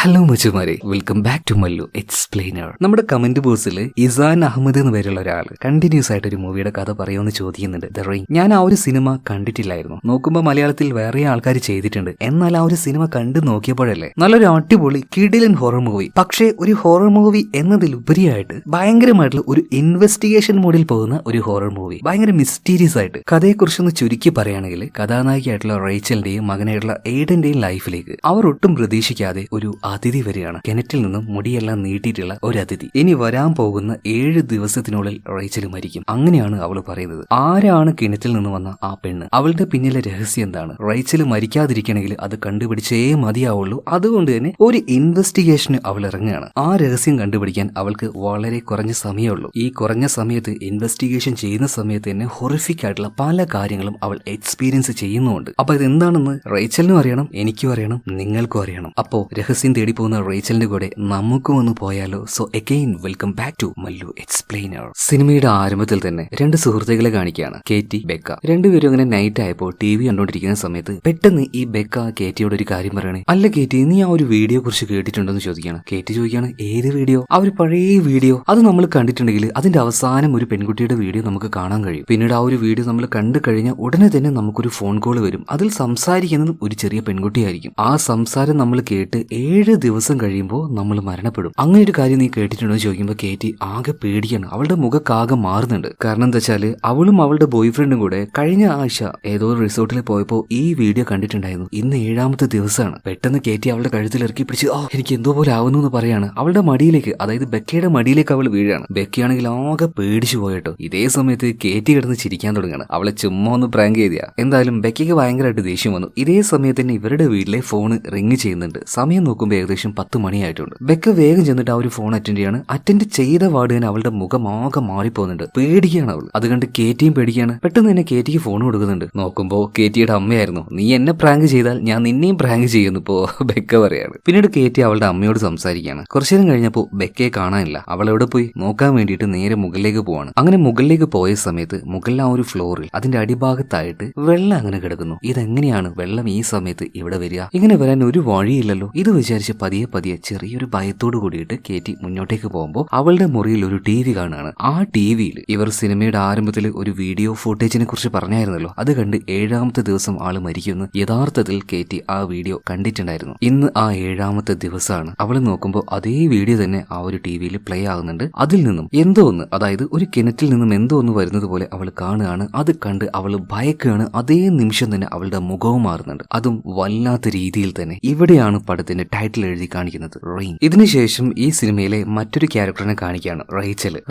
Hello മച്ചുമാരെ, welcome back to Mallu explainer. നമ്മുടെ comment ബോക്സിൽ ഇസാൻ അഹമ്മദ് എന്ന് പേരുള്ള ഒരാൾ കണ്ടിന്യൂസ് ആയിട്ട് ഒരു മൂവിയുടെ കഥ പറയുമെന്ന് ചോദിക്കുന്നുണ്ട്. The ring. ഞാൻ ആ ഒരു സിനിമ കണ്ടിട്ടില്ലായിരുന്നു. നോക്കുമ്പോൾ മലയാളത്തിൽ വേറെ ആൾക്കാർ ചെയ്തിട്ടുണ്ട്. എന്നാൽ ആ ഒരു സിനിമ കണ്ടു നോക്കിയപ്പോഴല്ലേ നല്ലൊരു അടിപൊളി കിടിലൻ ഹൊറർ മൂവി. പക്ഷേ ഒരു ഹൊറർ മൂവി എന്നതിലുപരിയായിട്ട് ഭയങ്കരമായിട്ടുള്ള ഒരു ഇൻവെസ്റ്റിഗേഷൻ മോഡിൽ പോകുന്ന ഒരു ഹൊറർ മൂവി. ഭയങ്കര മിസ്റ്റീരിയസ് ആയിട്ട്. കഥയെക്കുറിച്ചൊന്ന് ചുരുക്കി പറയുകയാണെങ്കിൽ കഥാനായികയായിട്ടുള്ള റേച്ചലിന്റെയും മകനായിട്ടുള്ള എയ്ഡന്റെയും ലൈഫിലേക്ക് അവർ ഒട്ടും പ്രതീക്ഷിക്കാതെ ഒരു അതിഥി വരികയാണ്. കിണറ്റിൽ നിന്നും മുടിയെല്ലാം നീട്ടിയിട്ടുള്ള ഒരു അതിഥി. ഇനി വരാൻ പോകുന്ന 7 ദിവസത്തിനുള്ളിൽ റേച്ചൽ മരിക്കും. അങ്ങനെയാണ് അവൾ പറയുന്നത്. ആരാണ് കിണറ്റിൽ നിന്ന് വന്ന ആ പെണ്ണ്? അവളുടെ പിന്നിലെ രഹസ്യം എന്താണ്? റേച്ചൽ മരിക്കാതിരിക്കണമെങ്കിൽ അത് കണ്ടുപിടിച്ചേ മതിയാവുള്ളൂ. അതുകൊണ്ട് തന്നെ ഒരു ഇൻവെസ്റ്റിഗേഷന് അവൾ ഇറങ്ങുകയാണ്. ആ രഹസ്യം കണ്ടുപിടിക്കാൻ അവൾക്ക് വളരെ കുറഞ്ഞ സമയമുള്ളൂ. ഈ കുറഞ്ഞ സമയത്ത് ഇൻവെസ്റ്റിഗേഷൻ ചെയ്യുന്ന സമയത്ത് തന്നെ ഹൊറിഫിക് ആയിട്ടുള്ള പല കാര്യങ്ങളും അവൾ എക്സ്പീരിയൻസ് ചെയ്യുന്നുണ്ട്. അപ്പൊ ഇതെന്താണെന്ന് റേച്ചലിനും അറിയണം, എനിക്കും അറിയണം, നിങ്ങൾക്കും അറിയണം. അപ്പോ രഹസ്യം തേടി പോകുന്ന റേച്ചലിന്റെ കൂടെ നമുക്കും ഒന്ന് പോയാലോ? So again welcome back to Mallu explainer. സിനിമയുടെ ആരംഭത്തിൽ തന്നെ 2 സുഹൃത്തുക്കളെ കാണിക്കുകയാണ്, കേറ്റി, ബെക്ക. രണ്ടുപേരും അങ്ങനെ നൈറ്റ് ആയപ്പോൾ TV കണ്ടോണ്ടിരിക്കുന്ന സമയത്ത് പെട്ടെന്ന് ഈ ബെക്ക കേറ്റിയോട് ഒരു കാര്യം പറയണേ. അല്ല കേറ്റി, നീ ആ ഒരു വീഡിയോ കുറിച്ച് കേട്ടിട്ടുണ്ടെന്ന് ചോദിക്കുകയാണ്. കേറ്റി ചോദിക്കുകയാണ്, ഏത് വീഡിയോ? ആ ഒരു പഴയ വീഡിയോ. അത് നമ്മൾ കണ്ടിട്ടുണ്ടെങ്കിൽ അതിന്റെ അവസാനം ഒരു പെൺകുട്ടിയുടെ വീഡിയോ നമുക്ക് കാണാൻ കഴിയും. പിന്നീട് ആ ഒരു വീഡിയോ നമ്മൾ കണ്ടു കഴിഞ്ഞാൽ ഉടനെ തന്നെ നമുക്കൊരു ഫോൺ കോൾ വരും. അതിൽ സംസാരിക്കുന്നത് ഒരു ചെറിയ പെൺകുട്ടിയായിരിക്കും. ആ സംസാരം നമ്മൾ കേട്ട് 7 ദിവസം കഴിയുമ്പോൾ നമ്മൾ മരണപ്പെടും. അങ്ങനെ ഒരു കാര്യം നീ കേട്ടിട്ടുണ്ടോ എന്ന് ചോദിക്കുമ്പോൾ കേറ്റി ആകെ പേടിയാണ്. അവളുടെ മുഖക്കാകെ മാറുന്നുണ്ട്. കാരണം എന്താ വെച്ചാല് അവളും അവളുടെ ബോയ് ഫ്രണ്ടും കൂടെ കഴിഞ്ഞ ആഴ്ച ഏതോ റിസോർട്ടിൽ പോയപ്പോൾ ഈ വീഡിയോ കണ്ടിട്ടുണ്ടായിരുന്നു. ഇന്ന് 7ാമത്തെ ദിവസമാണ്. പെട്ടെന്ന് കേറ്റി അവളുടെ കഴുത്തിൽ ഇറക്കി പിടിച്ച് എനിക്ക് എന്തോ പോലെ ആവുന്നു എന്ന് പറയാണ്. അവളുടെ മടിയിലേക്ക്, അതായത് ബെക്കയുടെ മടിയിലേക്ക് അവൾ വീഴാണ്. ബെക്കയാണെങ്കിൽ ആകെ പേടിച്ചു പോയിട്ടോ. ഇതേ സമയത്ത് കേറ്റി കിടന്ന് ചിരിക്കാൻ തുടങ്ങുകയാണ്. അവളെ ചുമ്മാ ഒന്ന് പ്രാങ്ക് ചെയ്തിയാ. എന്തായാലും ബെക്കയ്ക്ക് ഭയങ്കരമായിട്ട് ദേഷ്യം വന്നു. ഇതേ സമയത്ത് തന്നെ ഇവരുടെ വീട്ടിലെ ഫോണ് റിങ് ചെയ്യുന്നുണ്ട്. സമയം നോക്കുമ്പോൾ ഏകദേശം 10 മണിയായിട്ടുണ്ട്. ബെക്ക വേഗം ചെന്നിട്ട് ആ ഒരു ഫോൺ അറ്റൻഡ് ചെയ്യാണ്. അറ്റൻഡ് ചെയ്ത പാട് തന്നെ അവളുടെ മുഖം ആകെ മാറിപ്പോകുന്നുണ്ട്. പേടിക്കുകയാണ് അവൾ. അത് കണ്ട് കേറ്റിയും പേടിക്കുകയാണ്. പെട്ടെന്ന് തന്നെ കേറ്റിക്ക് ഫോൺ കൊടുക്കുന്നുണ്ട്. നോക്കുമ്പോൾ കേറ്റിയുടെ അമ്മയായിരുന്നു. നീ എന്നെ പ്രാങ്ക് ചെയ്താൽ ഞാൻ നിന്നെയും പ്രാങ്ക് ചെയ്യുന്നു ഇപ്പോ ബെക്ക പറയാണ്. പിന്നീട് കേറ്റി അവളുടെ അമ്മയോട് സംസാരിക്കുകയാണ്. കുറച്ചു നേരം കഴിഞ്ഞപ്പോൾ ബെക്കയെ കാണാനില്ല. അവൾ എവിടെ പോയി നോക്കാൻ വേണ്ടിയിട്ട് നേരെ മുകളിലേക്ക് പോവാണ്. അങ്ങനെ മുകളിലേക്ക് പോയ സമയത്ത് മുകളിൽ ആ ഒരു ഫ്ലോറിൽ അതിന്റെ അടിഭാഗത്തായിട്ട് വെള്ളം അങ്ങനെ കിടക്കുന്നു. ഇതെങ്ങനെയാണ് വെള്ളം ഈ സമയത്ത് ഇവിടെ വരിക? ഇങ്ങനെ വരാൻ ഒരു വഴിയില്ലല്ലോ. ഇത് വിചാരിച്ച് പതിയെ ചെറിയൊരു ഭയത്തോട് കൂടിയിട്ട് കേറ്റി മുന്നോട്ടേക്ക് പോകുമ്പോൾ അവളുടെ മുറിയിൽ ഒരു TV കാണുകയാണ്. ആ TVയിൽ ഇവർ സിനിമയുടെ ആരംഭത്തിൽ ഒരു വീഡിയോ ഫുട്ടേജിനെ കുറിച്ച് പറഞ്ഞായിരുന്നല്ലോ. അത് കണ്ട് 7ാമത്തെ ദിവസം ആള് മരിക്കുമെന്ന് യഥാർത്ഥത്തിൽ കേറ്റി ആ വീഡിയോ കണ്ടിട്ടുണ്ടായിരുന്നു. ഇന്ന് ആ 7ാമത്തെ ദിവസമാണ്. അവൾ നോക്കുമ്പോൾ അതേ വീഡിയോ തന്നെ ആ ഒരു TVയിൽ പ്ലേ ആകുന്നുണ്ട്. അതിൽ നിന്നും എന്തോ ഒന്ന്, അതായത് ഒരു കിണറ്റിൽ നിന്നും എന്തോ ഒന്ന് വരുന്നത് പോലെ അവൾ കാണുകയാണ്. അത് കണ്ട് അവൾ ഭയക്കുകയാണ്. അതേ നിമിഷം തന്നെ അവളുടെ മുഖവും മാറുന്നുണ്ട്. അതും വല്ലാത്ത രീതിയിൽ തന്നെ. ഇവിടെയാണ് പടത്തിന്റെ ടൈറ്റിൽ എഴുതി കാണിക്കുന്നത്, റിംഗ്. ഇതിനുശേഷം ഈ സിനിമയിലെ മറ്റൊരു ക്യാരക്ടറിനെ കാണിക്കുകയാണ്,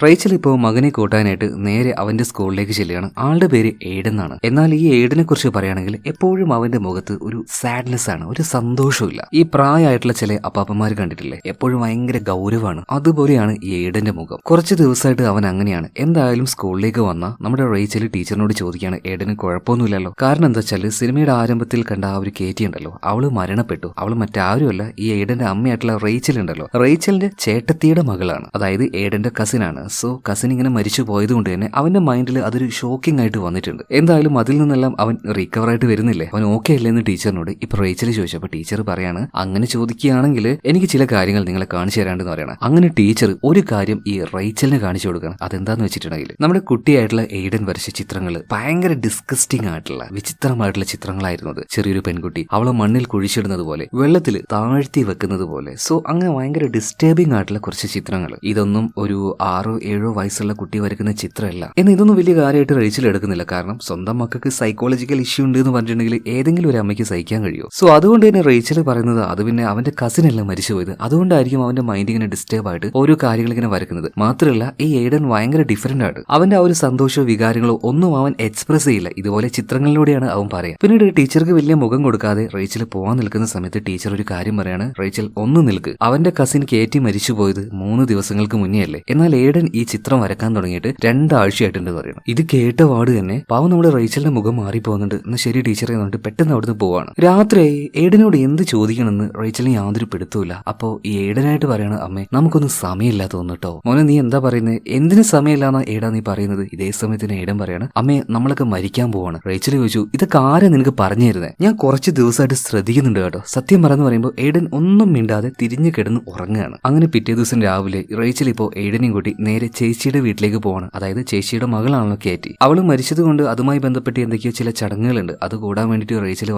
റേച്ചൽ ഇപ്പോൾ മകനെ കൂട്ടാനായിട്ട് നേരെ അവന്റെ സ്കൂളിലേക്ക് ചെല്ലുകയാണ്. ആളുടെ പേര് എയ്ഡൻ എന്നാണ്. എന്നാൽ ഈ എയ്ഡനെ കുറിച്ച് പറയുകയാണെങ്കിൽ എപ്പോഴും അവന്റെ മുഖത്ത് ഒരു സാഡ്നെസ് ആണ്, ഒരു സന്തോഷമില്ല. ഈ പ്രായമായിട്ടുള്ള ചില അപ്പാപ്പന്മാർ കണ്ടിട്ടില്ലേ, എപ്പോഴും ഭയങ്കര ഗൗരവമാണ്. അതുപോലെയാണ് ഈ എയ്ഡന്റെ മുഖം. കുറച്ച് ദിവസമായിട്ട് അവൻ അങ്ങനെയാണ്. എന്തായാലും സ്കൂളിലേക്ക് വന്ന നമ്മുടെ റേച്ചൽ ടീച്ചറിനോട് ചോദിക്കുകയാണ്, എയ്ഡന് കുഴപ്പമൊന്നുമില്ലല്ലോ. കാരണം എന്താ വെച്ചാൽ സിനിമയുടെ ആരംഭത്തിൽ കണ്ട ആ ഒരു കേറ്റി ഉണ്ടല്ലോ, അവള് മരണപ്പെട്ടു. അവള് മറ്റാരുമല്ല, ഈ എയ്ഡന്റെ അമ്മയായിട്ടുള്ള റേച്ചൽ ഉണ്ടല്ലോ, റേച്ചലിന്റെ ചേട്ടത്തിയുടെ മകളാണ്. അതായത് എയ്ഡന്റെ കസിൻ ആണ്. സോ കസിൻ ഇങ്ങനെ മരിച്ചു പോയത് കൊണ്ട് തന്നെ അവന്റെ മൈൻഡിൽ അതൊരു ഷോക്കിംഗ് ആയിട്ട് വന്നിട്ടുണ്ട്. എന്തായാലും അതിൽ നിന്നെല്ലാം അവൻ റിക്കവർ ആയിട്ട് വരുന്നില്ലേ, അവൻ ഓക്കെ അല്ലേന്ന് ടീച്ചറിനോട് ഇപ്പൊ റേച്ചൽ ചോദിച്ചപ്പോൾ ടീച്ചർ പറയാണ്, അങ്ങനെ ചോദിക്കുകയാണെങ്കിൽ എനിക്ക് ചില കാര്യങ്ങൾ നിങ്ങളെ കാണിച്ചു തരാണ്ടെന്ന് പറയണം. അങ്ങനെ ടീച്ചർ ഒരു കാര്യം ഈ റേച്ചലിനെ കാണിച്ചു കൊടുക്കണം. അതെന്താന്ന് വെച്ചിട്ടുണ്ടെങ്കിൽ നമ്മുടെ കുട്ടിയായിട്ടുള്ള എയ്ഡൻ വരച്ച ചിത്രങ്ങൾ ഭയങ്കര ഡിസ്കസ്റ്റിംഗ് ആയിട്ടുള്ള വിചിത്രമായിട്ടുള്ള ചിത്രങ്ങളായിരുന്നു. അത് ചെറിയൊരു പെൺകുട്ടി അവളെ മണ്ണിൽ കുഴിച്ചിടുന്നത് പോലെ, വെള്ളത്തിൽ താഴ്ത്തി വെക്കുന്നത് പോലെ. സോ അങ്ങനെ ഭയങ്കര ഡിസ്റ്റർബിംഗ് ആയിട്ടുള്ള കുറച്ച് ചിത്രങ്ങൾ. ഇതൊന്നും ഒരു 6 or 7 വയസ്സുള്ള കുട്ടി വരയ്ക്കുന്ന ചിത്രമല്ല. എന്നാൽ ഇതൊന്നും വലിയ കാര്യമായിട്ട് റേച്ചൽ എടുക്കുന്നില്ല. കാരണം സ്വന്തം മക്കൾക്ക് സൈക്കോളജിക്കൽ ഇഷ്യൂ ഉണ്ട് എന്ന് പറഞ്ഞിട്ടുണ്ടെങ്കിൽ ഏതെങ്കിലും ഒരു അമ്മയ്ക്ക് സഹിക്കാൻ കഴിയുമോ? സോ അതുകൊണ്ട് തന്നെ റേച്ചൽ പറയുന്നത് അത് പിന്നെ അവന്റെ കസിൻ അല്ല മരിച്ചുപോയത്, അതുകൊണ്ടായിരിക്കും അവന്റെ മൈൻഡ് ഇങ്ങനെ ഡിസ്റ്റർബ് ആയിട്ട് ഓരോ കാര്യങ്ങൾ ഇങ്ങനെ വരക്കുന്നത്. മാത്രമല്ല ഈ എയ്ഡൻ ഭയങ്കര ഡിഫറെന്റ് ആണ്. അവന്റെ ആ ഒരു സന്തോഷമോ വികാരങ്ങളോ ഒന്നും അവൻ എക്സ്പ്രസ് ചെയ്യില്ല. ഇതുപോലെ ചിത്രങ്ങളിലൂടെയാണ് അവൻ പറയുക. പിന്നീട് ടീച്ചർക്ക് വലിയ മുഖം കൊടുക്കാതെ റേച്ചൽ പോവാൻ നിൽക്കുന്ന സമയത്ത് ടീച്ചർ ഒരു കാര്യം പറയാണ്, റേച്ചൽ ഒന്ന് നിൽക്ക്. അവന്റെ കസിൻ കേറ്റി മരിച്ചുപോയത് 3 ദിവസങ്ങൾക്ക് മുന്നേ അല്ലേ. എന്നാൽ എയ്ഡൻ ഈ ചിത്രം വരക്കാൻ തുടങ്ങിയിട്ട് 2 ആഴ്ചയായിട്ടുണ്ട് പറയണം. ഇത് കേട്ട പാട് തന്നെ പാവം നമ്മുടെ റേച്ചലിന്റെ മുഖം മാറിപ്പോകുന്നുണ്ട്. എന്നാൽ ശരി ടീച്ചറെ എന്നിട്ട് പെട്ടെന്ന് അവിടുന്ന് പോവാണ്. രാത്രിയായി എയ്ഡനോട് എന്ത് ചോദിക്കണമെന്ന് റേച്ചലിന് യാതൊരു പിടുത്തമില്ല. അപ്പോ ഈ എയ്ഡനായിട്ട് പറയണ, അമ്മേ നമുക്കൊന്നും സമയമില്ല തോന്നുട്ടോ. മോനെ നീ എന്താ പറയുന്നത്? എന്തിനു സമയമില്ലാന്നാ എയ്ഡാ നീ പറയുന്നത്? ഇതേ സമയത്തിന് എയ്ഡൻ പറയാണ്, അമ്മേ നമ്മളൊക്കെ മരിക്കാൻ പോവാണ്. റേച്ചൽ ചോദിച്ചു, ഇതൊക്കെ ആരാ നിനക്ക് പറഞ്ഞു തരുന്നത്? ഞാൻ കുറച്ച് ദിവസമായിട്ട് ശ്രദ്ധിക്കുന്നുണ്ട് കേട്ടോ. സത്യം പറഞ്ഞു പറയുമ്പോൾ എയ്ഡൻ ഒന്നും മിണ്ടാതെ തിരിഞ്ഞു കിടന്ന് ഉറങ്ങുകയാണ്. അങ്ങനെ പിറ്റേ ദിവസം രാവിലെ റേച്ചൽ ഇപ്പോൾ എയ്ഡനെയും കൂട്ടി നേരെ ചേച്ചിയുടെ വീട്ടിലേക്ക് പോവാണ്. അതായത് ചേച്ചിയുടെ മകളാണല്ലോ കേറ്റി. അവള് മരിച്ചതുകൊണ്ട് അതുമായി ബന്ധപ്പെട്ട് എന്തൊക്കെയോ ചില ചടങ്ങുകളുണ്ട്. അത് കൂടാൻ വേണ്ടിയിട്ട് റേച്ചൽ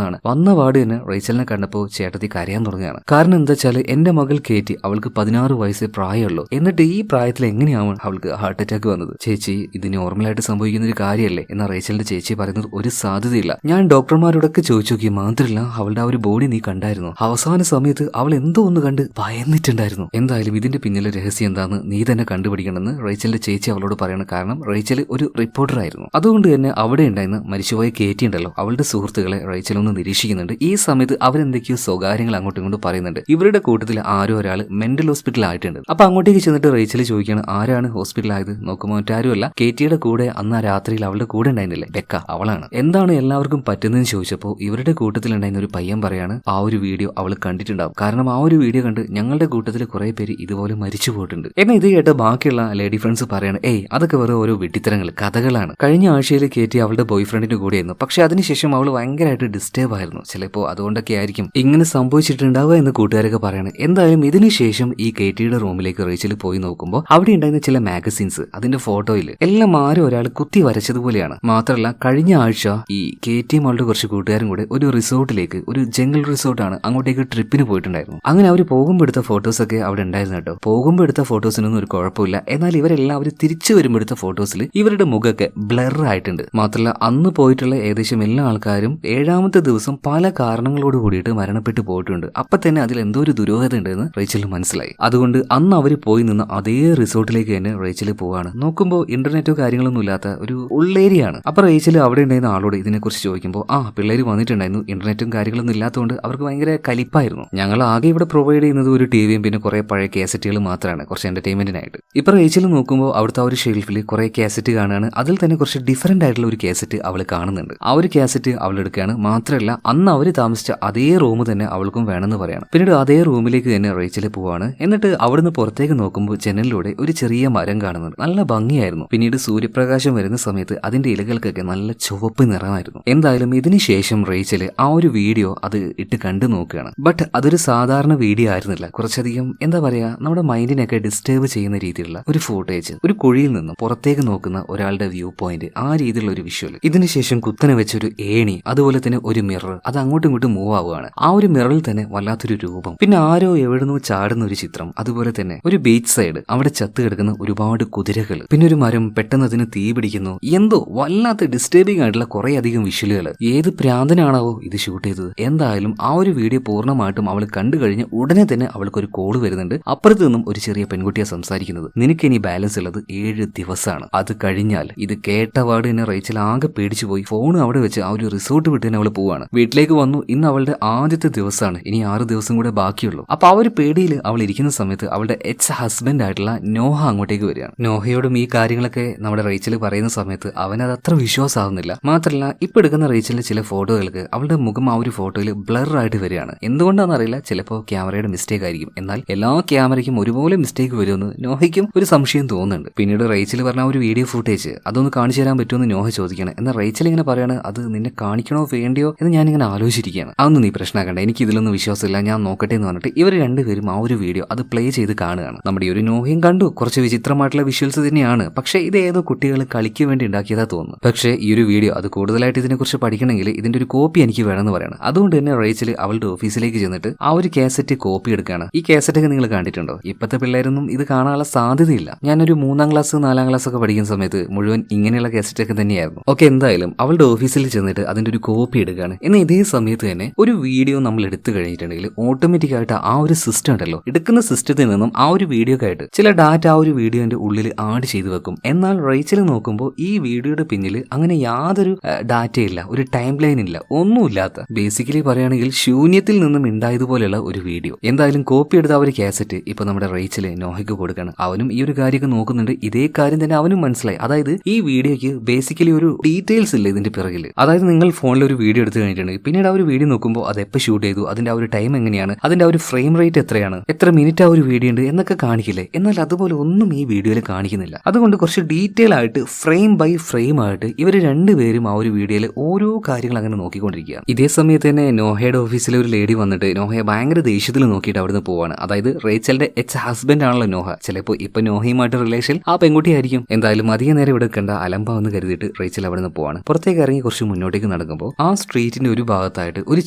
വന്ന പാട് തന്നെ റേച്ചലിനെ കണ്ടപ്പോൾ ചേട്ടത്തി കരയാൻ തുടങ്ങുകയാണ്. കാരണം എന്താ വെച്ചാൽ എന്റെ മകൾ കേറ്റി, അവൾക്ക് 16 വയസ്സേ പ്രായമുള്ളൂ. എന്നിട്ട് ഈ പ്രായത്തിൽ എങ്ങനെയാവും അവൾക്ക് ഹാർട്ട് അറ്റാക്ക് വന്നത്? ചേച്ചി, ഇത് നോർമലായിട്ട് സംഭവിക്കുന്ന ഒരു കാര്യമല്ലേ എന്ന റേച്ചലിന്റെ ചേച്ചി പറയുന്നത് ഒരു സാധ്യതയില്ല. ഞാൻ ഡോക്ടർമാരോടൊക്കെ ചോദിച്ചു നോക്കി, മാത്രമല്ല അവളുടെ ആ ഒരു ബോഡി നീ കണ്ടായിരുന്നു. അവസാന സമയത്ത് അവൾ എന്തോ ഒന്ന് കണ്ട് ഭയന്നിട്ടുണ്ടായിരുന്നു. എന്തായാലും ഇതിന്റെ പിന്നിലെ രഹസ്യം എന്താന്ന് നീ തന്നെ കണ്ടുപിടിക്കണമെന്ന് റേച്ചലിന്റെ ചേച്ചി അവളോട് പറയണം. കാരണം റേച്ചൽ ഒരു റിപ്പോർട്ടർ ആയിരുന്നു. അതുകൊണ്ട് തന്നെ അവിടെ ഉണ്ടായിരുന്ന മരിച്ചുപോയ കേറ്റി ഉണ്ടല്ലോ, അവളുടെ സുഹൃത്തുക്കളെ റേച്ചൽ ഒന്ന് നിരീക്ഷിക്കുന്നുണ്ട്. ഈ സമയത്ത് അവരെന്തൊക്കെയോ സ്വകാര്യങ്ങൾ അങ്ങോട്ടും ഇങ്ങോട്ടും പറയുന്നുണ്ട്. ഇവരുടെ കൂട്ടത്തിൽ ആരോ ഒരാൾ മെന്റൽ ഹോസ്പിറ്റൽ ആയിട്ടുണ്ട്. അപ്പൊ അങ്ങോട്ടേക്ക് ചെന്നിട്ട് റേച്ചൽ ചോദിക്കുകയാണ്, ആരാണ് ഹോസ്പിറ്റലായത്? നോക്കുമ്പോൾ മറ്റാരുമല്ല, കേറ്റിയുടെ കൂടെ അന്ന് ആ രാത്രിയിൽ അവളുടെ കൂടെ ഉണ്ടായിരുന്നില്ലേ ബെക്ക, അവളാണ്. എന്താണ് എല്ലാവർക്കും പറ്റുന്നതെന്ന് ചോദിച്ചപ്പോൾ ഇവരുടെ കൂട്ടത്തിൽ ഉണ്ടായിരുന്ന ഒരു പയ്യൻ പറയാണ്, ആ ഒരു വീഡിയോ അവൾ കണ്ടിട്ടുണ്ടാവും. കാരണം ആ ഒരു വീഡിയോ കണ്ട് ഞങ്ങളുടെ കൂട്ടത്തിൽ കുറെ പേര് ഇതുപോലെ മരിച്ചു പോയിട്ടുണ്ട്. എന്നാൽ ഇത് കേട്ട് ബാക്കിയുള്ള ലേഡി ഫ്രണ്ട്സ് പറയാണ്, അതൊക്കെ വേറെ ഓരോ വെട്ടിത്തരങ്ങൾ, കഥകളാണ്. കഴിഞ്ഞ ആഴ്ചയിൽ കേറ്റി അവളുടെ ബോയ് ഫ്രണ്ടിന്റെ കൂടെയായിരുന്നു. പക്ഷെ അതിനുശേഷം അവൾ ഭയങ്കരമായിട്ട് ഡിസ്റ്റർബ് ആയിരുന്നു. ചിലപ്പോൾ അതുകൊണ്ടൊക്കെ ആയിരിക്കും ഇങ്ങനെ സംഭവിച്ചിട്ടുണ്ടാവുക എന്ന് കൂട്ടുകാരൊക്കെ പറയാണ്. എന്തായാലും ഇതിനുശേഷം ഈ കേറ്റിയുടെ റൂമിലേക്ക് റേച്ചൽ പോയി നോക്കുമ്പോൾ അവിടെ ഉണ്ടായിരുന്ന ചില മാഗസീൻസ്, അതിന്റെ ഫോട്ടോയിൽ എല്ലാം ആരും ഒരാൾ കുത്തി വരച്ചതുപോലെയാണ്. മാത്രമല്ല കഴിഞ്ഞ ആഴ്ച ഈ കേറ്റിയും അവളുടെ കുറച്ച് കൂട്ടുകാരും കൂടെ ഒരു റിസോർട്ടിലേക്ക്, ഒരു ജംഗിൾ റിസോർട്ടാണ്, അങ്ങോട്ടേക്ക് ട്രിപ്പിന് പോയിട്ടുണ്ടായിരുന്നു. അങ്ങനെ അവർ പോകുമ്പോൾ എടുത്ത ഫോട്ടോസ് ഒക്കെ അവിടെ ഉണ്ടായിരുന്നു കേട്ടോ. പോകുമ്പോൾ എടുത്ത ഫോട്ടോസിനൊന്നും ഒരു കുഴപ്പമില്ല. എന്നാൽ ഇവരെല്ലാവരും തിരിച്ചു വരുമ്പോൾ എടുത്ത ഫോട്ടോസിൽ ഇവരുടെ മുഖമൊക്കെ ബ്ലർ ആയിട്ടുണ്ട്. മാത്രമല്ല അന്ന് പോയിട്ടുള്ള ഏകദേശം എല്ലാ ആൾക്കാരും 7ാമത്തെ ദിവസം പല കാരണങ്ങളോട് കൂടിയിട്ട് മരണപ്പെട്ടു പോയിട്ടുണ്ട്. അപ്പൊ തന്നെ അതിൽ എന്തോ ഒരു ദുരൂഹത ഉണ്ടെന്ന് റേച്ചലിന് മനസ്സിലായി. അതുകൊണ്ട് അന്ന് അവർ പോയി നിന്ന് അതേ റിസോർട്ടിലേക്ക് തന്നെ റേച്ചൽ പോവാണ്. നോക്കുമ്പോൾ ഇന്റർനെറ്റോ കാര്യങ്ങളൊന്നും ഇല്ലാത്ത ഒരു ഉള്ളേരിയാണ്. അപ്പൊ റേച്ചൽ അവിടെ ഉണ്ടായിരുന്ന ആളോട് ഇതിനെക്കുറിച്ച് ചോദിക്കുമ്പോൾ, പിള്ളേര് വന്നിട്ടുണ്ടായിരുന്നു, ഇന്റർനെറ്റും കാര്യങ്ങളൊന്നും ഇല്ലാത്തതുകൊണ്ട് അവർക്ക് ഭയങ്കര കലിപ്പായിരുന്നു. ഞങ്ങൾ ആകെ ഇവിടെ പ്രൊവൈഡ് ചെയ്യുന്നത് ഒരു ടിവിയും പിന്നെ കുറെ പഴയ കാസറ്റുകൾ മാത്രമാണ്, കുറച്ച് എന്റർടൈൻമെന്റിനായിട്ട്. ഇപ്പൊ റേച്ചൽ നോക്കുമ്പോൾ അവിടുത്തെ ആ ഒരു ഷെൽഫിൽ കുറെ കാസറ്റ് കാണുകയാണ്. അതിൽ തന്നെ കുറച്ച് ഡിഫറന്റ് ആയിട്ടുള്ള ഒരു കാസറ്റ് അവൾ കാണുന്നുണ്ട്. ആ ഒരു കാസറ്റ് അവൾ എടുക്കുകയാണ്. മാത്രമല്ല അന്ന് അവർ താമസിച്ച അതേ റൂം തന്നെ അവൾക്കും വേണമെന്ന് പറയണം. പിന്നീട് അതേ റൂമിലേക്ക് തന്നെ റേച്ചൽ പോവാണ്. എന്നിട്ട് അവിടുന്ന് പുറത്തേക്ക് നോക്കുമ്പോൾ ജനലിലൂടെ ഒരു ചെറിയ മരം കാണുന്നുണ്ട്. നല്ല ഭംഗിയായിരുന്നു. പിന്നീട് സൂര്യപ്രകാശം വരുന്ന സമയത്ത് അതിന്റെ ഇലകൾക്കൊക്കെ നല്ല ചുവപ്പ് നിറമായിരുന്നു. എന്തായാലും ഇതിനുശേഷം റേച്ചൽ ആ ഒരു വീഡിയോ അത് ഇട്ട് കണ്ടു നോക്കുകയാണ്. ബട്ട് അതൊരു സാധാരണ വീഡിയോ ആയിരുന്നില്ല. കുറച്ചധികം എന്താ പറയാ, നമ്മുടെ മൈൻഡിനൊക്കെ ഡിസ്റ്റർബ് ചെയ്യുന്ന രീതിയിലുള്ള ഒരു ഫൂട്ടേജ്, ഒരു കുഴിയിൽ നിന്നും പുറത്തേക്ക് നോക്കുന്ന ഒരാളുടെ വ്യൂ പോയിന്റ്, ആ രീതിയിലുള്ള ഒരു വിഷ്വൽ. ഇതിനുശേഷം കുത്തനെ വെച്ചൊരു ഏണി, അതുപോലെ തന്നെ ഒരു മിറർ, അത് അങ്ങോട്ടും ഇങ്ങോട്ടും മൂവ് ആവുകയാണ്. ആ ഒരു മിററിൽ തന്നെ വല്ലാത്തൊരു രൂപം, പിന്നെ ആരോ എവിടുന്നോ ചാടുന്ന ഒരു ചിത്രം, അതുപോലെ തന്നെ ഒരു ബീച്ച് സൈഡ്, അവിടെ ചത്ത് കിടക്കുന്ന ഒരുപാട് കുതിരകൾ, പിന്നെ ഒരു മരം പെട്ടെന്ന് അതിന് തീ പിടിക്കുന്നു. എന്തോ വല്ലാത്ത ഡിസ്റ്റർബിംഗ് ആയിട്ടുള്ള കുറെ അധികം വിഷ്വലുകൾ. ഏത് പ്രാന്തനാണാവോ ഇത് ഷൂട്ട് ചെയ്തത്? എന്തായാലും ആ ഒരു വീഡിയോ പൂർണ്ണമായിട്ടും അവൾ കണ്ടു കഴിഞ്ഞ് ഉടനെ തന്നെ അവൾക്ക് ഒരു കോള് വരുന്നുണ്ട്. അപ്പുറത്ത് നിന്നും ഒരു ചെറിയ പെൺകുട്ടിയെ സംസാരിക്കുന്നത്. നിനക്ക് ഇനി ബാലൻസ് ഉള്ളത് 7 ദിവസമാണ്, അത് കഴിഞ്ഞാൽ. ഇത് കേട്ട പാട് തന്നെ റേച്ചൽ ആകെ പേടിച്ചു പോയി. ഫോൺ അവിടെ വെച്ച് ആ ഒരു റിസോർട്ട് വിട്ട് തന്നെ അവൾ പോവാണ്. വീട്ടിലേക്ക് വന്നു. ഇന്ന് അവളുടെ ആദ്യത്തെ ദിവസമാണ്, ഇനി 6 ദിവസം കൂടെ ബാക്കിയുള്ളൂ. അപ്പൊ ആ ഒരു പേടിയിൽ അവൾ ഇരിക്കുന്ന സമയത്ത് അവളുടെ ഹസ്ബൻഡ് ആയിട്ടുള്ള നോഹ അങ്ങോട്ടേക്ക് വരികയാണ്. നോഹയോടും ഈ കാര്യങ്ങളൊക്കെ നമ്മുടെ റേച്ചൽ പറയുന്ന സമയത്ത് അവനത് അത്ര വിശ്വാസമാവുന്നില്ല. മാത്രമല്ല ഇപ്പൊ എടുക്കുന്ന റേച്ചലിന്റെ ചില ഫോട്ടോകൾക്ക് അവളുടെ മുഖം ആ ഒരു ഫോട്ടോയിൽ ബ്ലർ ആയിട്ട് വരികയാണ്. എന്തുകൊണ്ടാണെന്ന് അറിയില്ല, ചിലപ്പോൾ ക്യാമറയുടെ മിസ്റ്റേക്ക് ആയിരിക്കും. എന്നാൽ എല്ലാ ക്യാമറയ്ക്കും ഒരുപോലെ മിസ്റ്റേക്ക് വരുമെന്ന് നോഹയ്ക്കും ഒരു സംശയം തോന്നുന്നുണ്ട്. പിന്നീട് റേച്ചൽ പറഞ്ഞ ഒരു വീഡിയോ ഫുട്ടേജ് അതൊന്ന് കാണിച്ചു തരാൻ പറ്റുമെന്ന് നോഹ ചോദിക്കണം. എന്നാൽ റേച്ചൽ ഇങ്ങനെ പറയാണ്, അത് നിന്നെ കാണിക്കണോ വേണ്ടിയോ എന്ന് ഞാനിങ്ങനെ ആലോചിച്ചിരിക്കുകയാണ്. അതൊന്നും നീ പ്രശ്നമാക്കണ്ട, എനിക്ക് ഇതിലൊന്നും വിശ്വാസമില്ല, ഞാൻ നോക്കട്ടെ എന്ന് പറഞ്ഞിട്ട് ഇവർ രണ്ടുപേരും ആ ഒരു വീഡിയോ അത് പ്ലേ ചെയ്ത് കാണുകയാണ്. നമ്മുടെ ഈ ഒരു നോഹയും കണ്ടു, കുറച്ച് വിചിത്രമായിട്ടുള്ള വിഷ്വൽസ് തന്നെയാണ്. പക്ഷേ ഇത് ഏതോ കുട്ടികൾ കളിക്ക് വേണ്ടി ഉണ്ടാക്കിയതാ തോന്നുന്നു. പക്ഷേ ഈ ഒരു വീഡിയോ അത് കൂടുതലായിട്ട് ഇതിനെക്കുറിച്ച് പഠിക്കണമെങ്കിൽ ഇതിന്റെ ഒരു കോപ്പി എനിക്ക് വേണമെന്ന് പറയണം. അതുകൊണ്ട് തന്നെ റേച്ചൽ അവളുടെ ഓഫീസിലേക്ക് ചെന്നിട്ട് ആ ഒരു കാസറ്റ് കോപ്പി എടുക്കുകയാണ്. ഈ കാസറ്റൊക്കെ നിങ്ങൾ കണ്ടിട്ടുണ്ടോ? ഇപ്പോഴത്തെ പിള്ളേരൊന്നും ഇത് കാണാനുള്ള സാധ്യതയില്ല. ഞാനൊരു 3ാം ക്ലാസ് 4ാം ക്ലാസ് ഒക്കെ പഠിക്കുന്ന സമയത്ത് മുഴുവൻ ഇങ്ങനെയുള്ള കാസറ്റൊക്കെ തന്നെയായിരുന്നു. ഓക്കെ, എന്തായാലും അവളുടെ ഓഫീസിൽ ചെന്നിട്ട് അതിന്റെ ഒരു കോപ്പി എടുക്കുകയാണ്. എന്നാൽ ഇതേ സമയത്ത് തന്നെ ഒരു വീഡിയോ നമ്മൾ എടുത്തു കഴിഞ്ഞിട്ടുണ്ടെങ്കിൽ ഓട്ടോമാറ്റിക് ആയിട്ട് ആ ഒരു സിസ്റ്റം ഉണ്ടല്ലോ, എടുക്കുന്ന സിസ്റ്റത്തിൽ നിന്നും ആ ഒരു വീഡിയോക്കായിട്ട് ചില ഡാറ്റ ആ ഒരു വീഡിയോന്റെ ഉള്ളിൽ ആഡ് ചെയ്തു വെക്കും. എന്നാൽ റേച്ചൽ നോക്കുമ്പോൾ ഈ വീഡിയോയുടെ പിന്നിൽ അങ്ങനെ യാതൊരു ഡാറ്റയില്ല, ഒരു ടൈം ലൈൻ ഇല്ല, ഒന്നുമില്ലാത്ത, ബേസിക്കലി പറയുകയാണെങ്കിൽ ശൂന്യത്തിൽ നിന്നും ഉണ്ടായതുപോലെയുള്ള ഒരു വീഡിയോ. എന്തായാലും കോപ്പി എടുത്ത ആ ഒരു കാസറ്റ് ഇപ്പൊ നമ്മുടെ റേച്ചൽ നോഹയ്ക്ക് കൊടുക്കണം. അവനും ഈ ഒരു കാര്യമൊക്കെ നോക്കുന്നുണ്ട്. ഇതേ കാര്യം തന്നെ അവനും മനസ്സിലായി. അതായത് ഈ വീഡിയോയ്ക്ക് ബേസിക്കലി ഒരു ഡീറ്റെയിൽസ് ഇല്ല ഇതിന്റെ പിറകിൽ. അതായത് നിങ്ങൾ ഫോണിൽ ഒരു വീഡിയോ എടുത്തു കഴിഞ്ഞിട്ടുണ്ടെങ്കിൽ പിന്നീട് ആ ഒരു വീഡിയോ നോക്കുമ്പോൾ അത് എപ്പോൾ ഷൂട്ട് ചെയ്തു, അതിന്റെ ആ ഒരു ടൈം എങ്ങനെയാണ്, അതിന്റെ ആ ഒരു ഫ്രെയിം റേറ്റ് എത്രയാണ്, എത്ര മിനിറ്റ് ആ ഒരു വീഡിയോ ഉണ്ട് എന്നൊക്കെ കാണിക്കില്ലേ. എന്നാൽ അതുപോലെ ഒന്നും ഈ വീഡിയോയിൽ കാണിക്കുന്നില്ല. അതുകൊണ്ട് കുറച്ച് ഡീറ്റെയിൽ ആയിട്ട് ഫ്രെയിം ബൈ ഫ്രെയിം ആയിട്ട് ഇവർ രണ്ടുപേരും ആ ഒരു വീഡിയോയിൽ ഓരോ കാര്യങ്ങൾ അങ്ങനെ നോക്കിക്കൊണ്ടിരിക്കുകയാണ്. ഇതേ സമയത്ത് തന്നെ നോഹയുടെ ഓഫീസിലെ ഒരു ലേഡി വന്നിട്ട് നോഹ നോഹയെ ഭയങ്കര ദേഷ്യത്തിൽ നോക്കിയിട്ട് അവിടുന്ന് പോവാണ്. അതായത് റേച്ചലിന്റെ എക്സ് ഹസ്ബൻഡ് ആണല്ലോ നോഹ. ചിലപ്പോൾ ഇപ്പൊ നോഹയുമായിട്ട് റിലേഷൻ ആ പെൺകുട്ടിയായിരിക്കും. എന്തായാലും അധികം നേരം ഇവിടെ കണ്ട അലമ്പാവെന്ന് കരുതിയിട്ട് റേച്ചൽ അവിടുന്ന് പോവാണ്. പുറത്തേക്ക് ഇറങ്ങി കുറച്ച് മുന്നോട്ടേക്ക് നടക്കുമ്പോൾ ആ സ്ട്രീറ്റിന്റെ ഒരു ഭാഗത്തായിട്ട് ഒരു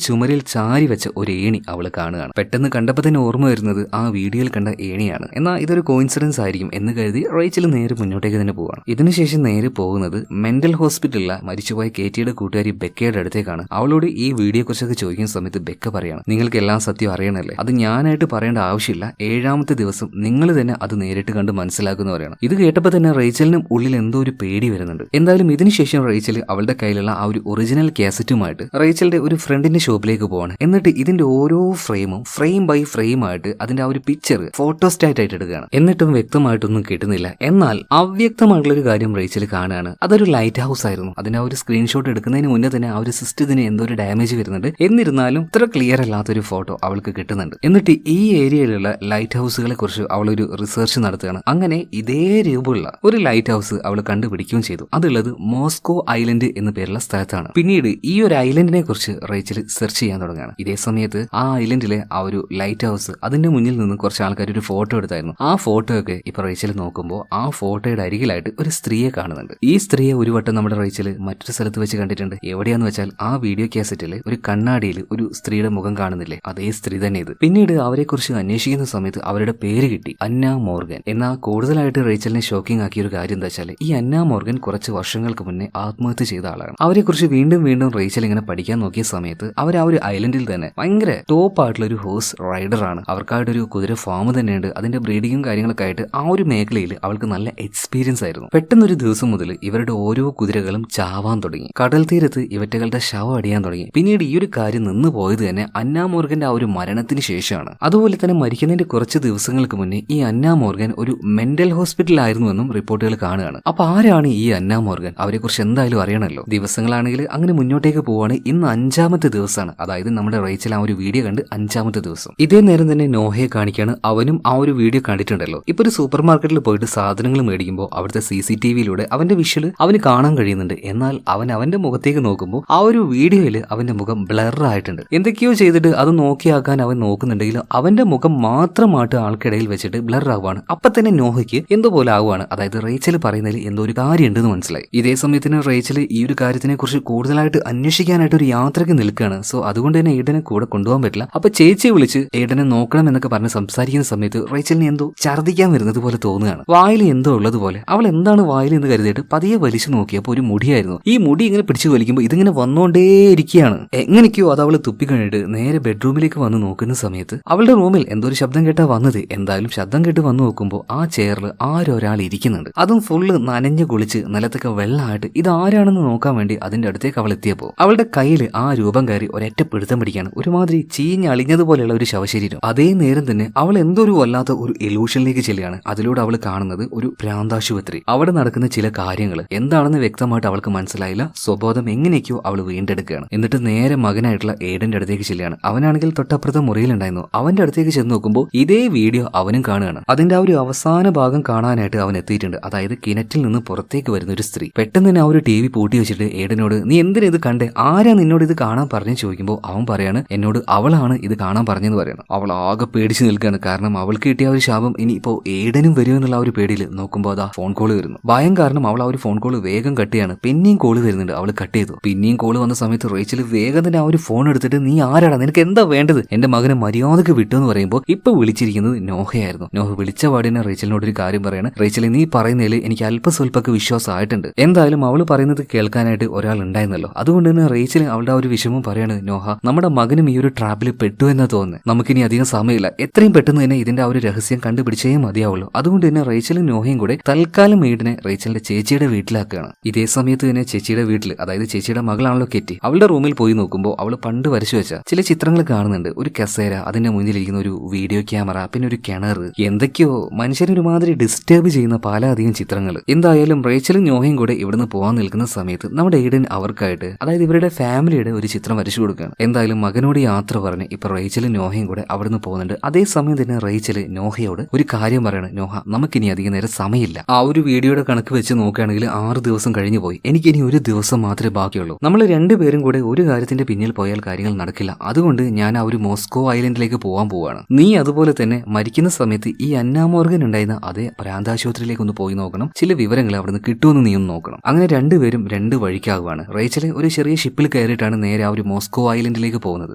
ചുമരിൽ ചാരി വെച്ച ഒരു ഏണി അവള് കാണുകയാണ്. പെട്ടെന്ന് കണ്ടപ്പോൾ തന്നെ ഓർമ്മ വരുന്നത് ആ വീഡിയോയിൽ കണ്ട ഏണിയാണ്. എന്നാൽ ഇതൊരു കോയിൻസിഡൻസ് ആയിരിക്കും എന്ന് കരുതി റേച്ചൽ നേരെ മുന്നോട്ടേക്ക് തന്നെ പോവാണ്. ഇതിനുശേഷം നേരെ പോകുന്നത് മെന്റൽ ഹോസ്പിറ്റലിലെ മരിച്ചുപോയ കേറ്റിയുടെ കൂട്ടുകാരി ബെക്കയുടെ അടുത്തേക്കാണ്. അവളോട് ഈ വീഡിയോ കുറിച്ചൊക്കെ ചോദിക്കുന്ന സമയത്ത് ബെക്ക പറയാണ്, നിങ്ങൾക്ക് എല്ലാം സത്യം അറിയണല്ലേ, അത് ഞാനായിട്ട് പറയേണ്ട ആവശ്യമില്ല, 7ാമത്തെ ദിവസം നിങ്ങൾ തന്നെ അത് നേരിട്ട് കണ്ട് മനസ്സിലാക്കുന്ന പറയണം. ഇത് കേട്ടപ്പോൾ തന്നെ റേച്ചലിനും ഉള്ളിൽ എന്തോ ഒരു പേടി വരുന്നുണ്ട്. എന്തായാലും ഇതിനുശേഷം റേച്ചൽ അവളുടെ കയ്യിലുള്ള ആ ഒരു ഒറിജിനൽ കാസറ്റുമായിട്ട് റേച്ചലിന്റെ ഒരു ഫ്രണ്ടിന്റെ ഷോപ്പിലേക്ക് പോവാണ്. എന്നിട്ട് ഇതിന്റെ ഓരോ ഫ്രെയിമും ഫ്രെയിം ബൈ ഫ്രെയിം ആയിട്ട് അതിന്റെ ആ ഒരു പിക്ചർ ഫോട്ടോസ്റ്റാറ്റ് ആയിട്ട് എടുക്കുകയാണ്. എന്നിട്ടും വ്യക്തമായിട്ടൊന്നും കിട്ടുന്നില്ല. എന്നാൽ അവ്യക്തമായിട്ടുള്ള ഒരു കാര്യം റേച്ചൽ കാണുകയാണ്. അതൊരു ലൈറ്റ് ഹൗസ് ആയിരുന്നു. അതിന്റെ ആ ഒരു സ്ക്രീൻഷോട്ട് എടുക്കുന്നതിന് മുന്നേ തന്നെ ആ ഒരു സിസ്റ്റത്തിന് എന്തോ ഒരു ഡാമേജ് വരുന്നുണ്ട്. എന്നിരുന്നാലും ഇത്ര ക്ലിയർ അല്ലാത്തൊരു ഫോട്ടോ അവൾക്ക് കിട്ടുന്നുണ്ട്. എന്നിട്ട് ഈ ഏരിയയിലുള്ള ലൈറ്റ് ഹൗസുകളെ കുറിച്ച് അവളൊരു റിസർച്ച് നടത്തുകയാണ്. അങ്ങനെ ഇതേ രൂപമുള്ള ഒരു ലൈറ്റ് ഹൗസ് അവൾ കണ്ടുപിടിക്കുകയും ചെയ്തു. അതുള്ളത് മോസ്കോ ഐലൻഡ് എന്ന പേരുള്ള സ്ഥലത്താണ്. പിന്നീട് ഈ ഒരു ഐലൻഡിനെ കുറിച്ച് റേച്ചൽ സെർച്ച് ചെയ്യാൻ തുടങ്ങുകയാണ്. ഇതേ സമയത്ത് ആ ഐലൻഡിലെ ആ ഒരു ലൈറ്റ് ഹൗസ് അതിന്റെ മുന്നിൽ നിന്ന് കുറച്ച് ആൾക്കാർ ഒരു ഫോട്ടോ എടുത്തായിരുന്നു. ആ ഫോട്ടോ ഒക്കെ ഇപ്പൊ റേച്ചൽ നോക്കുമ്പോൾ ആ ഫോട്ടോയുടെ അരികിലായിട്ട് ഒരു സ്ത്രീയെ കാണുന്നുണ്ട്. ഈ സ്ത്രീയെ ഒരു വട്ടം നമ്മുടെ റേച്ചൽ മറ്റൊരു സ്ഥലത്ത് വെച്ച് കണ്ടിട്ടുണ്ട്. എവിടെയാന്ന് വെച്ചാൽ ആ വീഡിയോ കാസറ്റിൽ ഒരു കണ്ണാടിയിൽ ഒരു സ്ത്രീയുടെ മുഖം കാണുന്നില്ലേ, അതേ സ്ത്രീ തന്നെ ഇത്. പിന്നീട് അവരെ കുറിച്ച് അന്വേഷിക്കുന്ന സമയത്ത് അവരുടെ പേര് കിട്ടി, അന്ന മോർഗൻ. എന്നാൽ കൂടുതലായിട്ട് റേച്ചലിനെ ഷോക്കിംഗ് ആക്കിയ ഒരു കാര്യം എന്താ വെച്ചാൽ ഈ അന്ന മോർഗൻ കുറച്ച് വർഷങ്ങൾക്ക് മുന്നേ ആത്മഹത്യ ചെയ്ത ആളാണ്. അവരെ കുറിച്ച് വീണ്ടും വീണ്ടും റേച്ചൽ ഇങ്ങനെ പഠിക്കാൻ നോക്കിയ സമയത്ത് അവർ ആ ഒരു ഐലൻഡിൽ തന്നെ ഭയങ്കര ടോപ്പ് ആയിട്ടുള്ള ഒരു ഹോഴ്സ് റൈഡർ ആണ്. അവർക്കായിട്ട് ഒരു കുതിര ഫാം തന്നെയുണ്ട്. അതിന്റെ ബ്രീഡിങ്ങും കാര്യങ്ങളൊക്കെ ആയിട്ട് ആ ഒരു മേഖലയിൽ അവൾക്ക് നല്ല എക്സ്പീരിയൻസ് ആയിരുന്നു. പെട്ടെന്നൊരു ദിവസം മുതൽ ഇവരുടെ ഓരോ കുതിരകളും ചാവാൻ തുടങ്ങി. കടൽ തീരത്ത് ഇവറ്റകളുടെ ശവം അടിയാൻ തുടങ്ങി. പിന്നീട് ഈ ഒരു കാര്യം നിന്ന് പോയത് തന്നെ അന്ന മോർഗന്റെ ആ ഒരു മരണത്തിന് ശേഷമാണ്. അതുപോലെ തന്നെ മരിക്കുന്നതിന്റെ കുറച്ച് ദിവസങ്ങൾക്ക് മുന്നേ ഈ അന്ന മോർഗൻ ഒരു മെന്റൽ ഹോസ്പിറ്റലായിരുന്നുവെന്നും റിപ്പോർട്ടുകൾ കാണുകയാണ്. അപ്പൊ ആരാണ് ഈ അന്ന മോർഗൻ? അവരെ കുറിച്ച് എന്തായാലും അറിയണമല്ലോ. ദിവസങ്ങളാണെങ്കിൽ അങ്ങനെ മുന്നോട്ടേക്ക് പോവാണ്. ഇന്ന് 5ാമത്തെ ദിവസമാണ്. അതായത് നമ്മുടെ റേച്ചൽ ആ ഒരു വീഡിയോ കണ്ട് 5ാമത്തെ ദിവസം. ഇതേ നേരം തന്നെ നോഹയെ കാണിക്കാണ്. അവനും ആ ഒരു വീഡിയോ കണ്ടിട്ടുണ്ടല്ലോ. ഇപ്പൊ ഒരു സൂപ്പർ മാർക്കറ്റിൽ പോയിട്ട് സാധനങ്ങൾ മേടിക്കുമ്പോൾ അവിടുത്തെ CCTVയിലൂടെ അവന്റെ വിഷ്വല് അവന് കാണാൻ കഴിയുന്നുണ്ട്. എന്നാൽ അവന്റെ മുഖത്തേക്ക് നോക്കുമ്പോൾ ആ ഒരു വീഡിയോയിൽ അവന്റെ മുഖം ബ്ലർ ആയിട്ടുണ്ട്. എന്തൊക്കെയോ ചെയ്തിട്ട് അത് നോക്കിയാക്കാൻ അവൻ നോക്കുന്നുണ്ടെങ്കിലും അവന്റെ മുഖം മാത്രമായിട്ട് ആൾക്കിടയിൽ വെച്ചിട്ട് ബ്ലർ ആവുകയാണ്. അപ്പൊ തന്നെ നോഹയ്ക്ക് എന്തോ പോലെ ആവുകയാണ്. അതായത് റേച്ചൽ പറയുന്നതിൽ എന്തോ ഒരു കാര്യം ഉണ്ടെന്ന് മനസ്സിലായി. ഇതേ സമയത്തിന് റേച്ചൽ ഈ ഒരു കാര്യത്തിനെ കുറിച്ച് കൂടുതലായിട്ട് അന്വേഷിക്കാനായിട്ട് ഒരു യാത്രയ്ക്ക് നിൽക്കുകയാണ്. സോ അതുകൊണ്ട് തന്നെ ഏഡനെ കൂടെ കൊണ്ടുപോകാൻ പറ്റില്ല. അപ്പൊ ചേച്ചിയെ വിളിച്ച് ഏഡനെ നോക്കണം എന്നൊക്കെ പറഞ്ഞ് സംസാരിക്കുന്ന സമയത്ത് റേച്ചലിന് എന്തോ ഛർദ്ദിക്കാൻ വരുന്നത് പോലെ തോന്നുകയാണ്. വായിൽ എന്തോ ഉള്ളതുപോലെ. അവൾ എന്താണ് വായിൽ എന്ന് കരുതിയിട്ട് പതിയെ വലിച്ചു നോക്കിയപ്പോൾ ഒരു മുടിയായിരുന്നു. ഈ മുടി ഇങ്ങനെ പിടിച്ചു വലിക്കുമ്പോൾ ഇതിങ്ങനെ വന്നുകൊണ്ടേയിരിക്കുകയാണ്. എങ്ങനെയൊക്കെയോ അത് അവള് തുപ്പിക്കഴിഞ്ഞിട്ട് നേരെ ബെഡ്റൂമിലേക്ക് വന്ന് നോക്കുന്ന സമയത്ത് അവളുടെ റൂമിൽ എന്തോ ഒരു ശബ്ദം കേട്ടാ വന്നത്. എന്തായാലും ശബ്ദം കേട്ട് വന്നു നോക്കുമ്പോൾ ആ ചെയറിൽ ആരൊരാൾ ഇരിക്കുന്നുണ്ട്. അതും ഫുള്ള് നനഞ്ഞു കുളിച്ച് നിലത്തൊക്കെ വെള്ളമായിട്ട്. ഇതാരാണെന്ന് നോക്കാൻ വേണ്ടി അതിന്റെ അടുത്തേക്ക് അവൾ എത്തിയപ്പോൾ അവളുടെ കയ്യിൽ ആ രൂപം കയറി ഒരൊറ്റ പിടുത്തം പിടിക്കാണ്. ഒരുമാതിരി ചീഞ്ഞളിഞ്ഞതുപോലെയുള്ള ഒരു ശവശരീരം. അതേ നേരം തന്നെ അവൾ എന്തോ ഒരു വല്ലാത്ത ഒരു എലൂഷനിലേക്ക് ചെല്ലുകയാണ്. അതിലൂടെ അവൾ കാണുന്നത് ഒരു ഭ്രാന്താശുപത്രി. അവിടെ നടക്കുന്ന ചില കാര്യങ്ങൾ എന്താണെന്ന് വ്യക്തമായിട്ട് അവൾക്ക് മനസ്സിലായില്ല. സ്വബോധം എങ്ങനെയൊക്കെയോ അവൾ വീണ്ടെടുക്കുകയാണ്. എന്നിട്ട് നേരെ മകനായിട്ടുള്ള ഏഡന്റെ അടുത്തേക്ക് ചെല്ലുകയാണ്. അവനാണെങ്കിൽ തൊട്ടപ്പുറത്തെ മുറിയിലുണ്ടായിരുന്നു. അവന്റെ അടുത്തേക്ക് ചെന്ന് നോക്കുമ്പോൾ ഇതേ വീഡിയോ അവനും കാണുകയാണ്. അതിന്റെ ആ ഒരു അവസാന ഭാഗം കാണാനായിട്ട് അവൻ എത്തിയിട്ടുണ്ട്. അതായത് കിണറ്റിൽ നിന്ന് പുറത്തേക്ക് വരുന്ന ഒരു സ്ത്രീ. പെട്ടെന്ന് തന്നെ ആ ഒരു TV പൂട്ടി വെച്ചിട്ട് ഏഡനോട് നീ എന്തിനാ ഇത് കണ്ടേ, ആരാ നിന്നോട് ഇത് കാണാൻ പറഞ്ഞു ചോദിക്കുമ്പോൾ അവൻ പറയാണ് എന്നോട് അവളാണ് ഇത് കാണാൻ പറഞ്ഞെന്ന് പറയണം. അവൾ ആകെ പേടിച്ച് നിൽക്കുകയാണ്. കാരണം അവൾക്ക് കിട്ടിയ ഒരു ശാപം ഇനി ഇപ്പോ ഏഡനും വരുമെന്നുള്ള ആ ഒരു പേടിയിൽ നോക്കുമ്പോൾ അതാ ഫോൺ കോൾ വരുന്നു. ഭയം കാരണം അവൾ ആ ഒരു ഫോൺ കോൾ വേഗം കട്ട് ചെയ്യാണ്. പിന്നെയും കോള് വരുന്നുണ്ട്. അവൾ കട്ട് ചെയ്തു. പിന്നെയും കോള് വന്ന സമയത്ത് റേച്ചൽ വേഗം തന്നെ ആ ഒരു ഫോൺ എടുത്തിട്ട് നീ ആരാടാ, നിനക്ക് എന്താ വേണ്ടത്, എന്റെ മകനെ മര്യാദക്ക് വിട്ടു എന്ന് പറയുമ്പോൾ ഇപ്പൊ വിളിച്ചിരിക്കുന്നത് നോഹയായിരുന്നു. നോഹ വിളിച്ച പാടിനെ റേച്ചലിനോട് ഒരു കാര്യം പറയാണ്. റേച്ചൽ നീ പറയുന്നതിൽ എനിക്ക് അല്പസ്വല്പക്ക് വിശ്വാസമായിട്ടുണ്ട്. എന്തായാലും അവൾ പറയുന്നത് കേൾക്കാനായിട്ട് ഒരാൾ ഉണ്ടായിരുന്നല്ലോ. അതുകൊണ്ട് തന്നെ റേച്ചൽ അവളുടെ ആ ഒരു വിഷമം പറയാണ്. നോഹ, നമ്മുടെ മകനും ഈ ഒരു ട്രാപ്പിൽ പെട്ടു എന്നാ തോന്നുന്നത്. നമുക്കിനി അധികം സമയമില്ല. എത്രയും പെട്ടെന്ന് തന്നെ ഇതിന്റെ ആ ഒരു രഹസ്യം കണ്ടുപിടിച്ചേ മതിയാവുള്ളൂ. അതുകൊണ്ട് തന്നെ റേച്ചലും നോഹയും കൂടെ തൽക്കാലം വീടിനെ റേച്ചലിന്റെ ചേച്ചിയുടെ വീട്ടിലാക്കുകയാണ്. ഇതേ സമയത്ത് തന്നെ ചേച്ചിയുടെ വീട്ടിൽ, അതായത് ചേച്ചിയുടെ മകളാണല്ലോ കെറ്റി, അവളുടെ റൂമിൽ പോയി നോക്കുമ്പോൾ അവൾ പണ്ട് വരച്ചു വെച്ച ചില ചിത്രങ്ങൾ കാണുന്നുണ്ട്. ഒരു കസേര, അതിന്റെ മുന്നിലിരിക്കുന്ന ഒരു വീഡിയോ ക്യാമറ, പിന്നെ ഒരു കിണർ, എന്തൊക്കെയോ മനുഷ്യനെ ഒരുമാതിരി ഡിസ്റ്റർബ് ചെയ്യുന്ന പലധികം ചിത്രങ്ങൾ. എന്തായാലും റേച്ചലും നോഹയും കൂടെ ഇവിടുന്ന് പോകാൻ നിൽക്കുന്ന സമയത്ത് നമ്മുടെ ഏഡൻ അവർക്കായിട്ട്, അതായത് ഇവരുടെ ഫാമിലിയുടെ ഒരു ചിത്രം വരച്ചു കൊടുക്കുകയാണ്. എന്തായാലും മകനോട് യാത്ര പറഞ്ഞ് ഇപ്പൊ റേച്ചലും നോഹയും കൂടെ അവിടുന്ന് പോകുന്നുണ്ട്. അതേസമയം തന്നെ റേച്ചല് നോഹയോട് ഒരു കാര്യം പറയണം. നോഹ, നമുക്കിനി അധികം നേരം സമയമില്ല. ആ ഒരു വീഡിയോയുടെ കണക്ക് വെച്ച് നോക്കുകയാണെങ്കിൽ 6 ദിവസം കഴിഞ്ഞു പോയി. എനിക്കിനി ഒരു ദിവസം മാത്രമേ ബാക്കിയുള്ളൂ. നമ്മൾ രണ്ടുപേരും കൂടെ ഒരു കാര്യത്തിന്റെ പിന്നിൽ പോയാൽ കാര്യങ്ങൾ നടക്കില്ല. അതുകൊണ്ട് ഞാൻ ആ ഒരു മോസ്കോ ഐലൻഡിലേക്ക് പോകാൻ പോവാണ്. നീ അതുപോലെ തന്നെ മരിക്കുന്ന സമയത്ത് ഈ അന്ന മോർഗൻ ഉണ്ടായിരുന്ന അതേ പ്രാന്താശുപത്രിയിലേക്ക് ഒന്ന് പോയി നോക്കണം, ചില വിവരങ്ങൾ അവിടെ നിന്ന് കിട്ടുമെന്ന് നീ ഒന്ന് നോക്കണം. അങ്ങനെ രണ്ടുപേരും രണ്ട് വഴിക്കാകുവാണ്. റേച്ചല് ഒരു ചെറിയ ഷിപ്പിൽ കയറിയിട്ടാണ് നേരെ ആ ഒരു മോസ്കോ ഐലൻഡിലേക്ക് പോകുന്നത്.